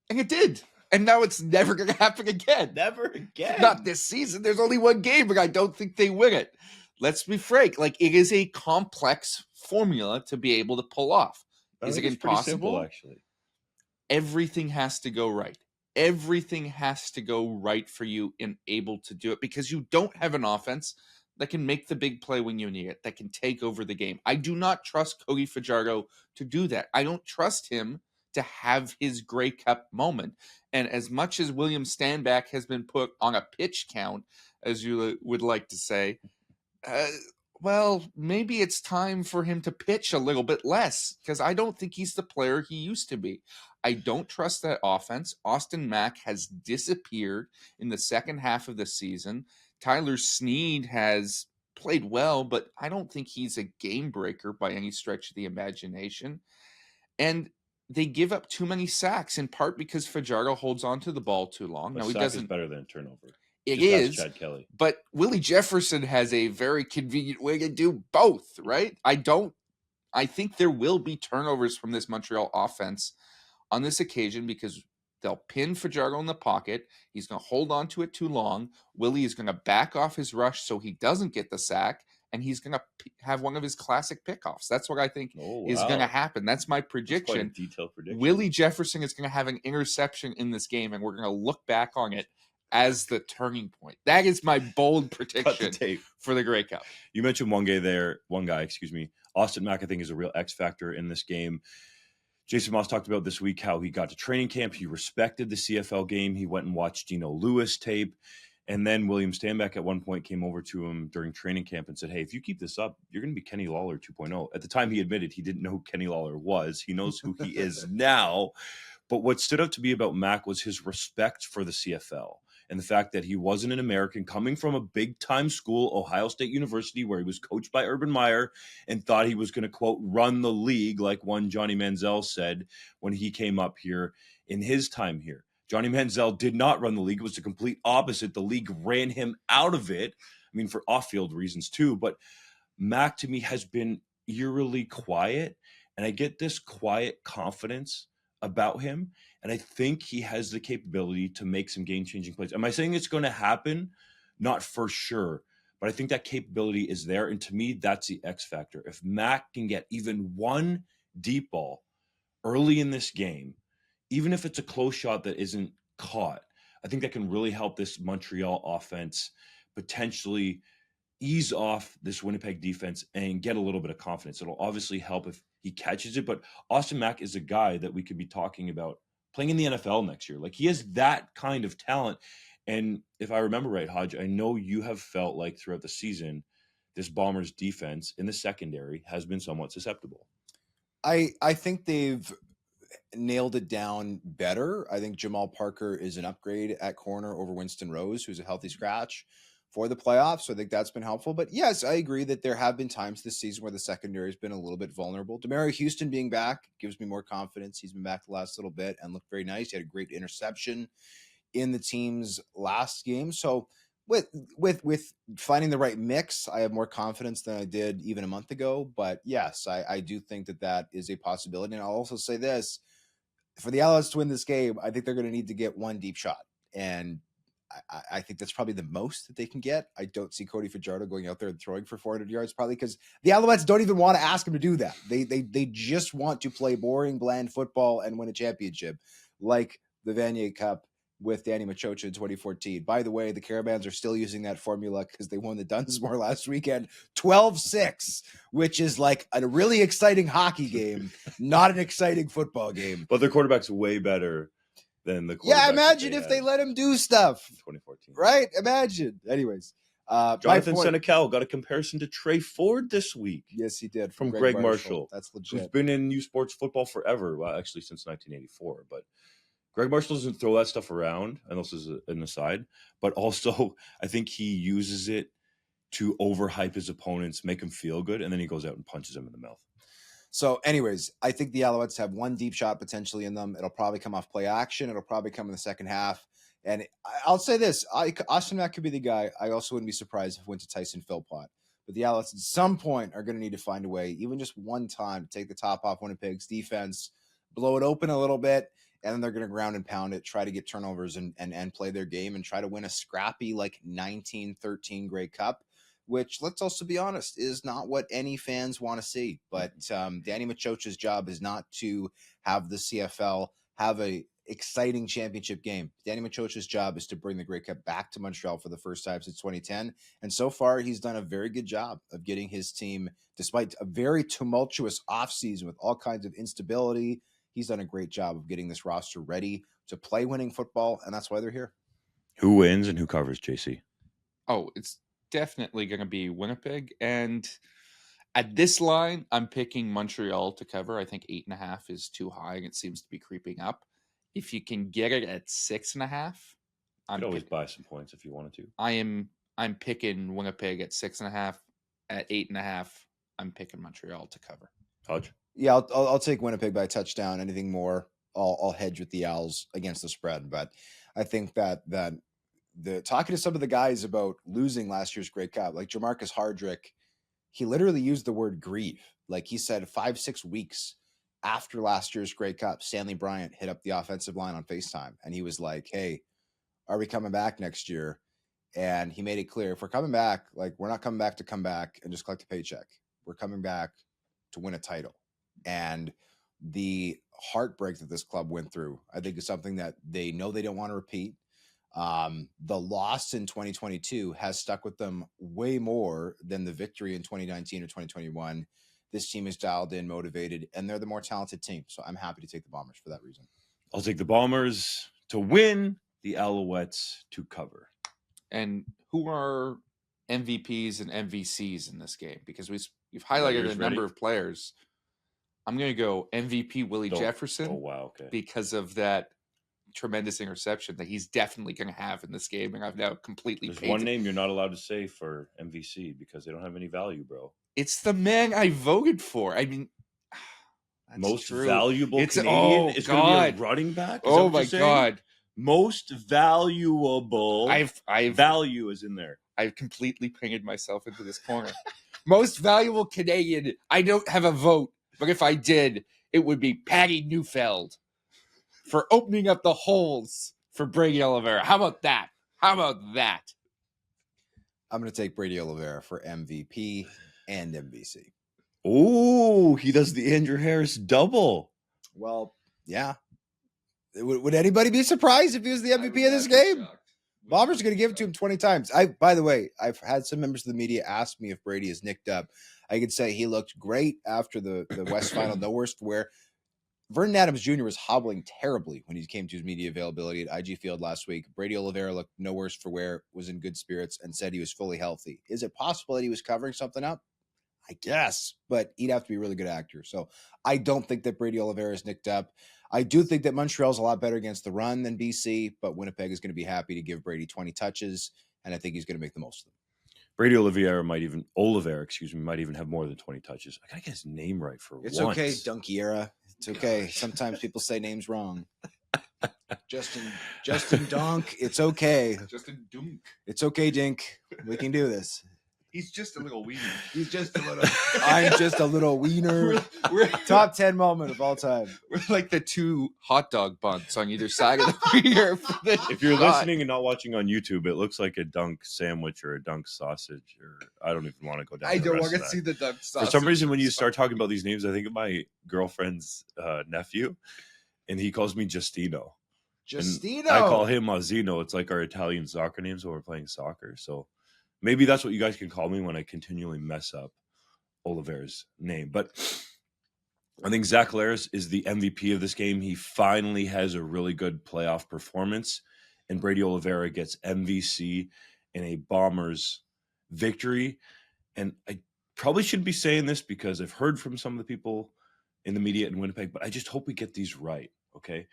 and it did. And now it's never going to happen again. Never again. Not this season. There's only one game, but I don't think they win it. Let's be frank. Like, it is a complex formula to be able to pull off. Is it impossible? Pretty simple, actually. Everything has to go right. Everything has to go right for you and able to do it because you don't have an offense that can make the big play when you need it, that can take over the game. I do not trust Cody Fajardo to do that. I don't trust him to have his Grey Cup moment. And as much as William Stanback has been put on a pitch count, as you would like to say, well, maybe it's time for him to pitch a little bit less because I don't think he's the player he used to be. I don't trust that offense. Austin Mack has disappeared in the second half of the season. Tyler Snead has played well, but I don't think he's a game breaker by any stretch of the imagination. And they give up too many sacks, in part because Fajardo holds on to the ball too long. Now, he doesn't. Is better than a turnover. It is, Chad Kelly. But Willie Jefferson has a very convenient way to do both, right? I don't I think there will be turnovers from this Montreal offense on this occasion because they'll pin Fajardo in the pocket. He's going to hold on to it too long. Willie is going to back off his rush so he doesn't get the sack, and he's going to have one of his classic pickoffs. That's what I think is going to happen. That's my prediction. That's quite a detailed prediction. Willie Jefferson is going to have an interception in this game, and we're going to look back on it as the turning point. That is my bold prediction for the Grey Cup. You mentioned one guy, Austin Mack, I think, is a real X factor in this game. Jason Moss talked about this week how he got to training camp. He respected the CFL game. He went and watched Dino Lewis tape. And then William Stanback at one point came over to him during training camp and said, hey, if you keep this up, you're going to be Kenny Lawler 2.0. At the time, he admitted he didn't know who Kenny Lawler was. He knows who he is now. But what stood out to me about Mack was his respect for the CFL and the fact that he wasn't an American coming from a big-time school, Ohio State University, where he was coached by Urban Meyer and thought he was going to, quote, run the league, like one Johnny Manziel said when he came up here in his time here. Johnny Manziel did not run the league. It was the complete opposite. The league ran him out of it. I mean, for off-field reasons too. But Mack, to me, has been eerily quiet. And I get this quiet confidence about him. And I think he has the capability to make some game-changing plays. Am I saying it's going to happen? Not for sure. But I think that capability is there. And to me, that's the X factor. If Mack can get even one deep ball early in this game, even if it's a close shot that isn't caught, I think that can really help this Montreal offense potentially ease off this Winnipeg defense and get a little bit of confidence. It'll obviously help if he catches it, but Austin Mack is a guy that we could be talking about playing in the NFL next year. Like, he has that kind of talent. And if I remember right, Hodge, I know you have felt like throughout the season, this Bombers defense in the secondary has been somewhat susceptible. I think they've nailed it down better. I think Jamal Parker is an upgrade at corner over Winston Rose, who's a healthy scratch for the playoffs. So I think that's been helpful. But yes, I agree that there have been times this season where the secondary has been a little bit vulnerable. Demerio Houston being back gives me more confidence. He's been back the last little bit and looked very nice. He had a great interception in the team's last game. So with finding the right mix, I have more confidence than I did even a month ago. But yes, I do think that is a possibility. And I'll also say this, for the Alouettes to win this game, I think they're going to need to get one deep shot. And I think that's probably the most that they can get. I don't see Cody Fajardo going out there and throwing for 400 yards, probably because the Alouettes don't even want to ask him to do that. They just want to play boring, bland football and win a championship, like the Vanier Cup with Danny Machocha in 2014. By the way, the Caravans are still using that formula because they won the Dunsmore last weekend 12-6, which is like a really exciting hockey game, not an exciting football game. But their quarterback's way better than the quarterback. Yeah, imagine if they let him do stuff. 2014. Right? Imagine. Anyways. Jonathan Senecal got a comparison to Trey Ford this week. Yes, he did. From Greg Marshall. That's legit. Who's been in U Sports football forever. Well, actually, since 1984. But Greg Marshall doesn't throw that stuff around, and this is an aside, but also I think he uses it to overhype his opponents, make them feel good, and then he goes out and punches them in the mouth. So anyways, I think the Alouettes have one deep shot potentially in them. It'll probably come off play action. It'll probably come in the second half. And I'll say this, Austin Mack could be the guy. I also wouldn't be surprised if it went to Tyson Philpott. But the Alouettes at some point are going to need to find a way, even just one time, to take the top off Winnipeg's defense, blow it open a little bit, and then they're going to ground and pound it, try to get turnovers and play their game and try to win a scrappy, like 1913 Grey Cup, which, let's also be honest, is not what any fans want to see. But Danny Machocha's job is not to have the CFL have a exciting championship game. Danny Machocha's job is to bring the Grey Cup back to Montreal for the first time since 2010. And so far, he's done a very good job of getting his team, despite a very tumultuous offseason with all kinds of instability, he's done a great job of getting this roster ready to play winning football, and that's why they're here. Who wins and who covers, JC? Oh, it's definitely going to be Winnipeg. And at this line, I'm picking Montreal to cover. I think 8.5 is too high, and it seems to be creeping up. If you can get it at 6.5, I'd always buy some points if you wanted to. I'm picking Winnipeg at 6.5. At 8.5, I'm picking Montreal to cover. Hodge? Yeah, I'll take Winnipeg by a touchdown. Anything more, I'll hedge with the Owls against the spread. But I think that the talking to some of the guys about losing last year's Grey Cup, like Jamarcus Hardrick, he literally used the word grieve. Like he said 5-6 weeks after last year's Grey Cup, Stanley Bryant hit up the offensive line on FaceTime. And he was like, hey, are we coming back next year? And he made it clear, if we're coming back, like we're not coming back to come back and just collect a paycheck. We're coming back to win a title. And the heartbreak that this club went through, I think, is something that they know they don't want to repeat. The loss in 2022 has stuck with them way more than the victory in 2019 or 2021. This team is dialed in, motivated, and they're the more talented team. So I'm happy to take the Bombers for that reason. I'll take the Bombers to win, the Alouettes to cover. And who are MVPs and MVCs in this game? Because we've highlighted a number of players. I'm going to go MVP Willie Jefferson. Oh, wow. Okay. Because of that tremendous interception that he's definitely going to have in this game. And I've now completely There's one name you're not allowed to say for MVC because they don't have any value, bro. It's the man I voted for. I mean, most true. valuable Canadian is going to be a running back? Oh, my God. Most valuable. Value is in there. I've completely painted myself into this corner. Most valuable Canadian. I don't have a vote, but if I did, it would be Patty Neufeld for opening up the holes for Brady Oliveira. How about that? I'm going to take Brady Oliveira for MVP and MVC. Oh, he does the Andrew Harris double. Well, yeah. Would anybody be surprised if he was the MVP of this game? Bombers are going to give it to him 20 times. By the way, I've had some members of the media ask me if Brady is nicked up. I could say he looked great after the West Final, no worse for wear. Vernon Adams Jr. was hobbling terribly when he came to his media availability at IG Field last week. Brady Oliveira looked no worse for wear, was in good spirits, and said he was fully healthy. Is it possible that he was covering something up? I guess, but he'd have to be a really good actor. So I don't think that Brady Oliveira is nicked up. I do think that Montreal's a lot better against the run than BC, but Winnipeg is going to be happy to give Brady 20 touches, and I think he's going to make the most of them. Brady Oliveira might even have more than 20 touches. I got to get his name right for once. It's okay, Dunkiera. It's okay. Gosh. Sometimes people say names wrong. Justin Dunk. It's okay. Justin Dunk. It's okay, Dink. We can do this. He's just a little wiener. I'm just a little wiener. We're top 10 moment of all time. We're like the two hot dog buns on either side of the wiener. If you're listening and not watching on YouTube, it looks like a dunk sandwich or a dunk sausage. Or I don't even want to go down. I don't want to see the dunk sausage. For some reason, when you start talking about these names, I think of my girlfriend's nephew, and he calls me Justino. Justino. And I call him Mazzino. It's like our Italian soccer names when we're playing soccer. So maybe that's what you guys can call me when I continually mess up Oliveira's name. But I think Zach Laris is the MVP of this game. He finally has a really good playoff performance, and Brady Oliveira gets MVC in a Bombers victory. And I probably shouldn't be saying this because I've heard from some of the people in the media in Winnipeg, but I just hope we get these right, okay?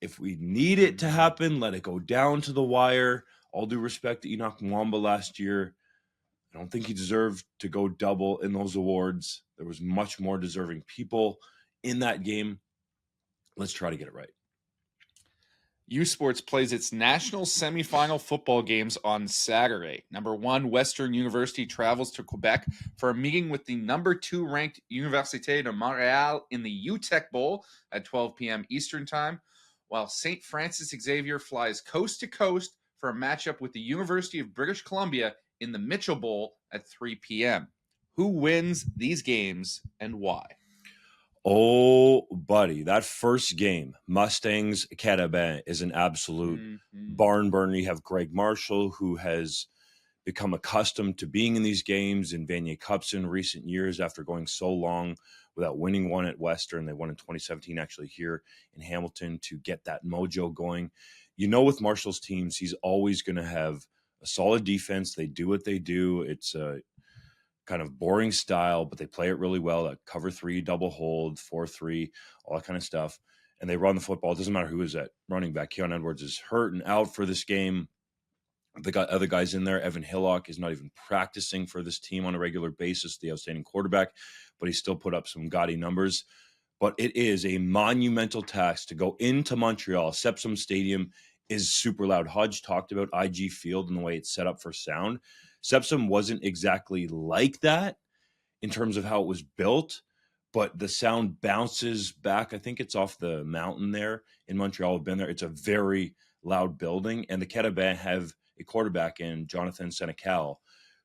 If we need it to happen, let it go down to the wire. All due respect to Enoch Mwamba last year, I don't think he deserved to go double in those awards. There was much more deserving people in that game. Let's try to get it right. U Sports plays its national semifinal football games on Saturday. Number 1, Western University travels to Quebec for a meeting with the number 2 ranked Université de Montréal in the UTEC Bowl at 12 p.m. Eastern Time, while St. Francis Xavier flies coast to coast for a matchup with the University of British Columbia in the Mitchell Bowl at 3 p.m. Who wins these games and why? Oh, buddy, that first game, Mustangs Carabin, is an absolute barn burner. You have Greg Marshall, who has become accustomed to being in these games in Vanier Cups in recent years after going so long without winning one at Western. They won in 2017 actually here in Hamilton to get that mojo going. You know, with Marshall's teams, he's always going to have a solid defense. They do what they do. It's a kind of boring style, but they play it really well. At cover 3, double hold, 4-3, all that kind of stuff. And they run the football. It doesn't matter who is at running back. Keon Edwards is hurt and out for this game. They got other guys in there. Evan Hillock is not even practicing for this team on a regular basis, the outstanding quarterback, but he still put up some gaudy numbers. But it is a monumental task to go into Montreal, Sepsum Stadium, is super loud. Hodge talked about IG Field and the way it's set up for sound. Sepsum wasn't exactly like that in terms of how it was built, but the sound bounces back. I think it's off the mountain there in Montreal. I've been there. It's a very loud building, and the Carabins have a quarterback in Jonathan Senecal,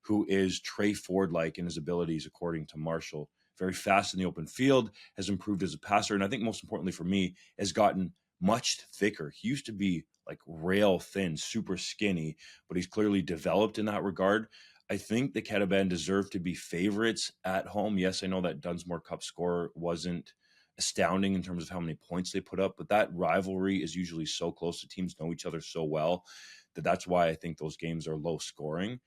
who is Trey Ford-like in his abilities, according to Marshall. Very fast in the open field, has improved as a passer, and I think most importantly for me, has gotten much thicker. He used to be like rail thin, super skinny, but he's clearly developed in that regard. I think the Carabins deserve to be favorites at home. Yes, I know that Dunsmore Cup score wasn't astounding in terms of how many points they put up, but that rivalry is usually so close. The teams know each other so well that's why I think those games are low scoring.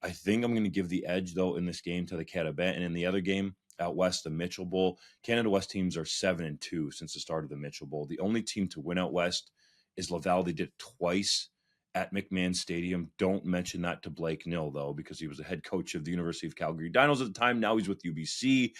I think I'm going to give the edge, though, in this game to the Carabins. And in the other game out west, the Mitchell Bowl, Canada West teams are 7-2 since the start of the Mitchell Bowl. The only team to win out west is Laval. They did it twice at McMahon Stadium. Don't mention that to Blake Nill, though, because he was the head coach of the University of Calgary Dinos at the time. Now he's with UBC.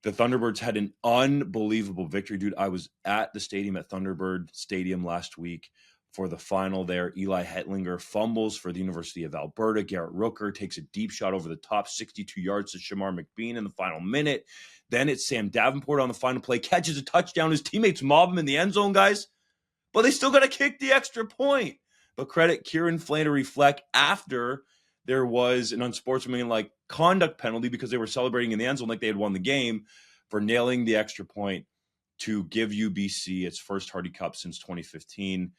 The Thunderbirds had an unbelievable victory, dude. I was at the stadium at Thunderbird Stadium last week for the final there. Eli Hetlinger fumbles for the University of Alberta. Garrett Rooker takes a deep shot over the top, 62 yards to Shamar McBean in the final minute. Then it's Sam Davenport on the final play, catches a touchdown. His teammates mob him in the end zone, guys. But they still got to kick the extra point. But credit Kieran Flannery Fleck after there was an unsportsmanlike conduct penalty because they were celebrating in the end zone like they had won the game, for nailing the extra point to give UBC its first Hardy Cup since 2015.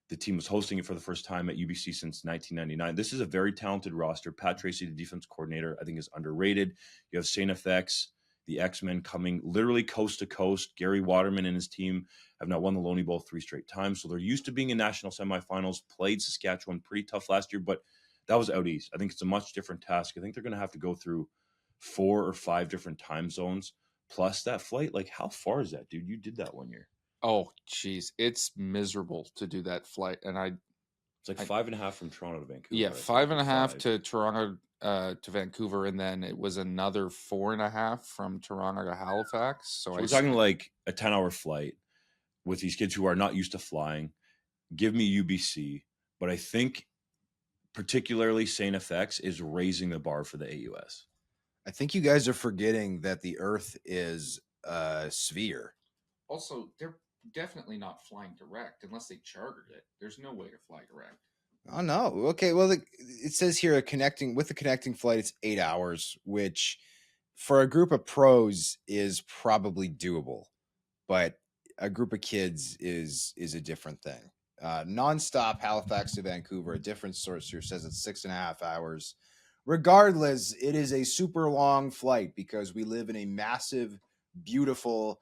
The team was hosting it for the first time at UBC since 1999. This is a very talented roster. Pat Tracy, the defense coordinator, I think is underrated. You have Saint FX, the X-Men, coming literally coast to coast. Gary Waterman and his team have now won the Loney Bowl 3 straight times. So they're used to being in national semifinals, played Saskatchewan pretty tough last year, but that was out east. I think it's a much different task. I think they're going to have to go through 4 or 5 different time zones, plus that flight. Like, how far is that, dude? You did that one year. Oh, geez. It's miserable to do that flight. And It's like 5.5 from Toronto to Vancouver. Yeah, 5.5 to Toronto to Vancouver, and then it was another 4.5 from Toronto to Halifax. So we're talking like a 10-hour flight with these kids who are not used to flying. Give me UBC, but I think particularly Saint FX is raising the bar for the AUS. I think you guys are forgetting that the Earth is a sphere. Also, they're definitely not flying direct unless they chartered it. There's no way to fly direct. Oh no. Okay. Well, it says here a connecting flight. It's 8 hours, which for a group of pros is probably doable, but a group of kids is a different thing. Nonstop Halifax to Vancouver. A different source here says it's 6.5 hours. Regardless, it is a super long flight because we live in a massive, beautiful,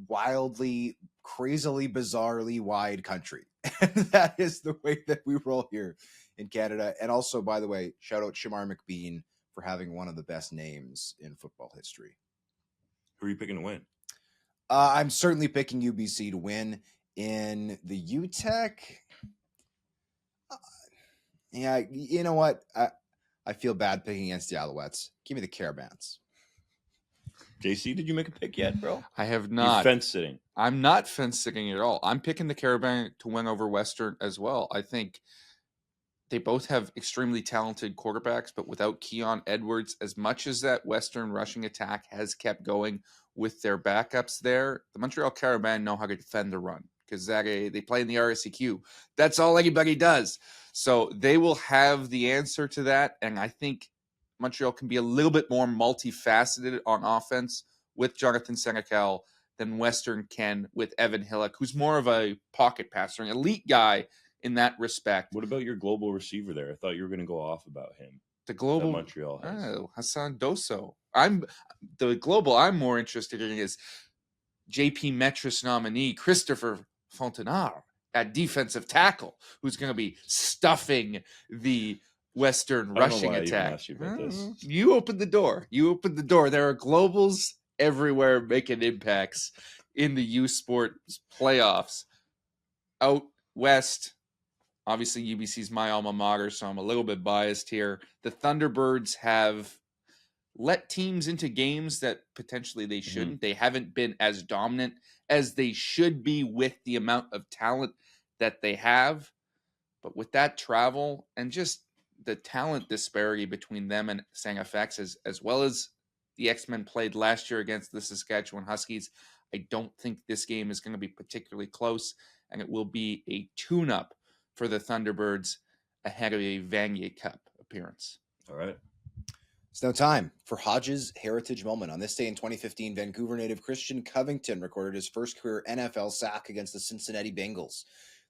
wildly, crazily, bizarrely wide country. And that is the way that we roll here in Canada. And also, by the way, shout out Shamar McBean for having one of the best names in football history. Who are you picking to win? I'm certainly picking UBC to win. In the UTEC, yeah, you know what? I feel bad picking against the Alouettes. Give me the Carabins. JC, did you make a pick yet, bro? I have not. You're fence sitting. I'm not fence sitting at all. I'm picking the Carabins to win over Western as well. I think they both have extremely talented quarterbacks, but without Keon Edwards, as much as that Western rushing attack has kept going with their backups there, the Montreal Carabins know how to defend the run because they play in the RSEQ. That's all anybody does. So they will have the answer to that, and I think Montreal can be a little bit more multifaceted on offense with Jonathan Senecal than Western can with Evan Hillock, who's more of a pocket passer, an elite guy in that respect. What about your global receiver there? I thought you were going to go off about him. The global that Montreal has. Oh, Hassan Doso. The global I'm more interested in is JP Metris nominee Christopher Fontenard at defensive tackle, who's going to be stuffing the Western rushing attack. You opened the door. There are globals everywhere making impacts in the U Sport playoffs. Out west, obviously UBC's my alma mater, so I'm a little bit biased here. The Thunderbirds have let teams into games that potentially they shouldn't. They haven't been as dominant as they should be with the amount of talent that they have. But with that travel and just the talent disparity between them and SangFX, as well as the X-Men played last year against the Saskatchewan Huskies, I don't think this game is going to be particularly close, and it will be a tune-up for the Thunderbirds ahead of a Vanier Cup appearance. All right. It's now time for Hodge's heritage moment. On this day in 2015, Vancouver native Christian Covington recorded his first career NFL sack against the Cincinnati Bengals.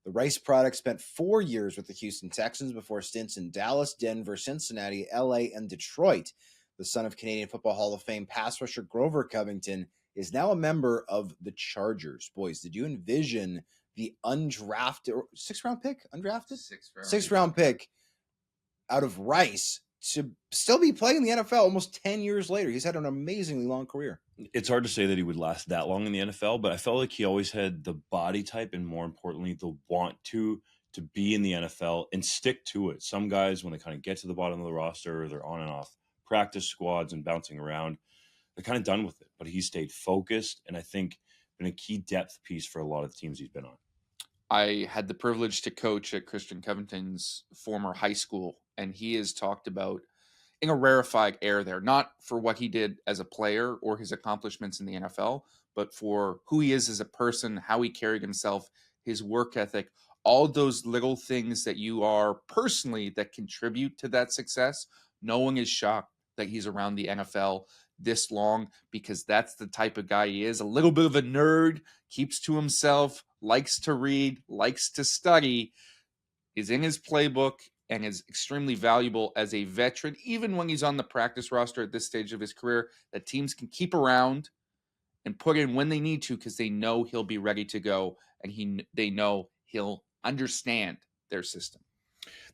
The Rice product spent 4 years with the Houston Texans before stints in Dallas, Denver, Cincinnati, LA, and Detroit. The son of Canadian Football Hall of Fame pass rusher Grover Covington is now a member of the Chargers. Boys, did you envision the undrafted, sixth-round pick, undrafted? Sixth-round pick out of Rice to still be playing in the NFL almost 10 years later? He's had an amazingly long career. It's hard to say that he would last that long in the NFL, but I felt like he always had the body type and, more importantly, the want to be in the NFL and stick to it. Some guys, when they kind of get to the bottom of the roster, they're on and off practice squads and bouncing around, they're kind of done with it. But he stayed focused, and I think been a key depth piece for a lot of the teams he's been on. I had the privilege to coach at Christian Covington's former high school, and he has talked about in a rarefied air there, not for what he did as a player or his accomplishments in the NFL, but for who he is as a person, how he carried himself, his work ethic, all those little things that you are personally that contribute to that success. No one is shocked that he's around the NFL this long, because that's the type of guy he is. A little bit of a nerd, keeps to himself, likes to read, likes to study, is in his playbook, and is extremely valuable as a veteran, even when he's on the practice roster at this stage of his career, that teams can keep around and put in when they need to, because they know he'll be ready to go, and they know he'll understand their system.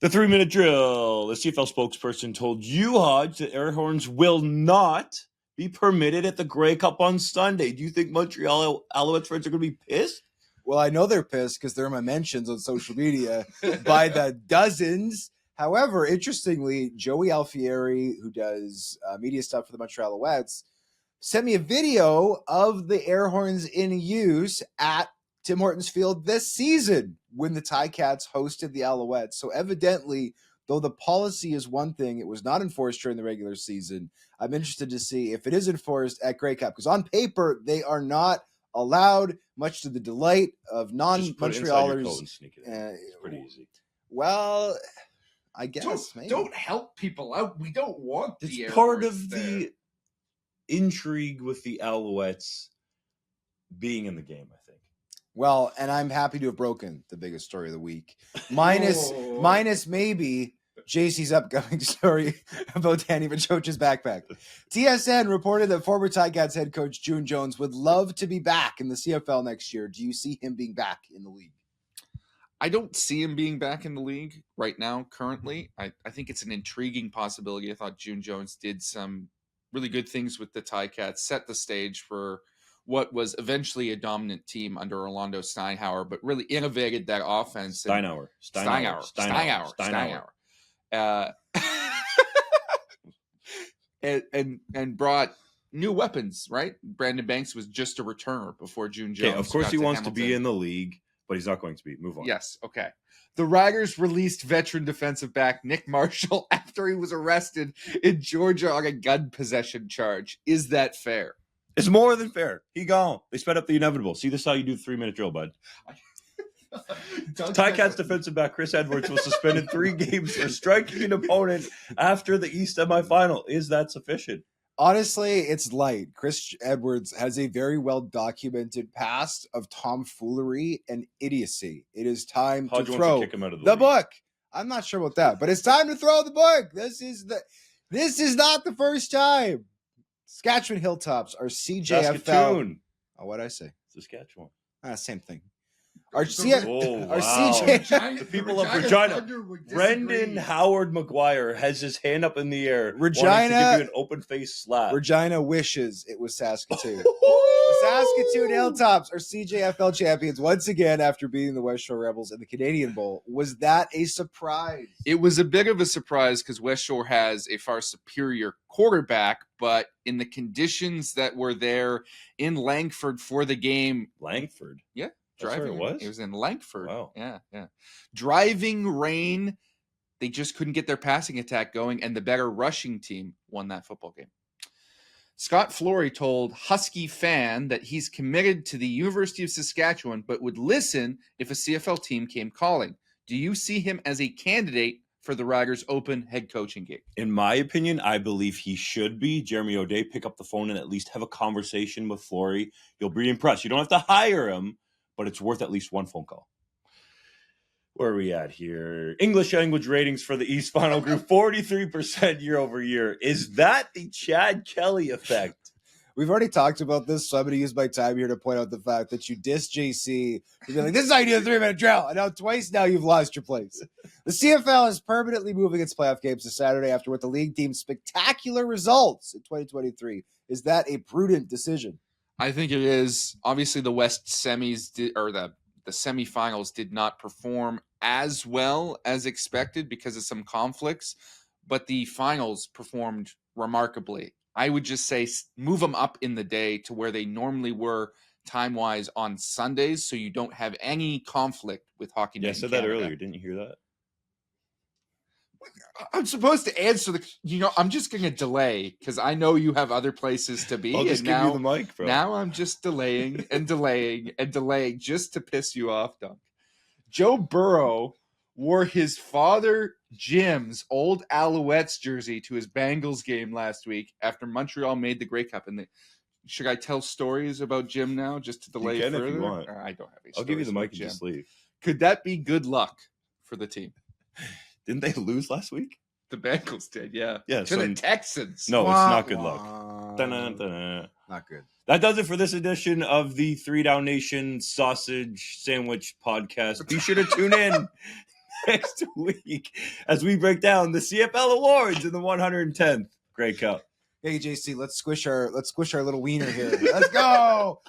The 3-minute drill. The CFL spokesperson told you, Hodge, that air horns will not be permitted at the Grey Cup on Sunday. Do you think Montreal Alouettes fans are going to be pissed? Well, I know they're pissed because they're in my mentions on social media by the dozens. However, interestingly, Joey Alfieri, who does media stuff for the Montreal Alouettes, sent me a video of the air horns in use at Tim Hortons Field this season when the Ticats hosted the Alouettes. So evidently, though the policy is one thing, it was not enforced during the regular season. I'm interested to see if it is enforced at Grey Cup, because on paper, they are not allowed, much to the delight of non-Montrealers. It's pretty easy. Well, I guess maybe. Don't help people out. We don't want the It's part of the intrigue with the Alouettes being in the game, I think. Well, and I'm happy to have broken the biggest story of the week. Minus maybe JC's upcoming story about Danny Machoch's backpack. TSN reported that former Ticats head coach June Jones would love to be back in the CFL next year. Do you see him being back in the league? I don't see him being back in the league right now, currently. I think it's an intriguing possibility. I thought June Jones did some really good things with the Ticats, set the stage for what was eventually a dominant team under Orlando Steinhauer, but really innovated that offense. Steinhauer. And brought new weapons, right? Brandon Banks was just a returner before June Jones. Okay, of course he wants to be in the league, but he's not going to be. Move on. Yes, okay. The Riders released veteran defensive back Nick Marshall after he was arrested in Georgia on a gun possession charge. Is that fair? It's more than fair. He gone. They sped up the inevitable. See, this is how you do the 3-minute drill, bud. Ticats defensive back Chris Edwards was suspended 3 games for striking an opponent after the East semifinal. Is that sufficient? Honestly, it's light. Chris Edwards has a very well-documented past of tomfoolery and idiocy. It is time Hodge to throw kick him out of the league. book. I'm not sure about that, but it's time to throw the book. This is not the first time. Saskatchewan Hilltops are CJFL. Saskatoon. Oh, what'd I say? Saskatchewan. Same thing. Our wow. CJ, the people of Regina. Brendan Howard McGuire has his hand up in the air. Regina, to give you an open-faced slap. Regina wishes it was Saskatoon. The Saskatoon Hilltops are CJFL champions once again after beating the West Shore Rebels in the Canadian Bowl. Was that a surprise? It was a bit of a surprise because West Shore has a far superior quarterback, but in the conditions that were there in Langford for the game. Langford? Yeah. That's where it was? It was in Langford. Wow. Yeah. Driving rain. They just couldn't get their passing attack going, and the better rushing team won that football game. Scott Flory told Husky Fan that he's committed to the University of Saskatchewan, but would listen if a CFL team came calling. Do you see him as a candidate for the Riders' open head coaching gig? In my opinion, I believe he should be. Jeremy O'Day, pick up the phone and at least have a conversation with Flory. You'll be impressed. You don't have to hire him, but it's worth at least one phone call. Where are we at here? English language ratings for the East Final grew 43% year over year. Is that the Chad Kelly effect? We've already talked about this, so I'm going to use my time here to point out the fact that you diss JC. You've been like, this is how you do the 3-minute drill. And now twice now you've lost your place. The CFL is permanently moving its playoff games to Saturday after what the league deemed spectacular results in 2023. Is that a prudent decision? I think it is. Obviously, the West semis the semifinals did not perform as well as expected because of some conflicts, but the finals performed remarkably. I would just say move them up in the day to where they normally were time-wise on Sundays, so you don't have any conflict with Hockey Night in I said Canada. that earlier. Didn't you hear that? I'm supposed to answer I'm just going to delay because I know you have other places to be. I'll just give you the mic, bro. Now I'm just delaying and delaying and delaying just to piss you off, Dunk. Joe Burrow wore his father Jim's old Alouettes jersey to his Bengals game last week after Montreal made the Grey Cup. And should I tell stories about Jim now just to delay you can further? if you want. I don't have any I'll give you the mic and Jim. just leave. Could that be good luck for the team? Didn't they lose last week? The Bengals did, yeah. Yeah, To the Texans. No, it's not good luck. Dun-dun-dun. Not good. That does it for this edition of the 3DownNation Sausage Sandwich Podcast. Be sure to tune in next week as we break down the CFL awards in the 110th Grey Cup. Hey JC, let's squish our little wiener here. Let's go.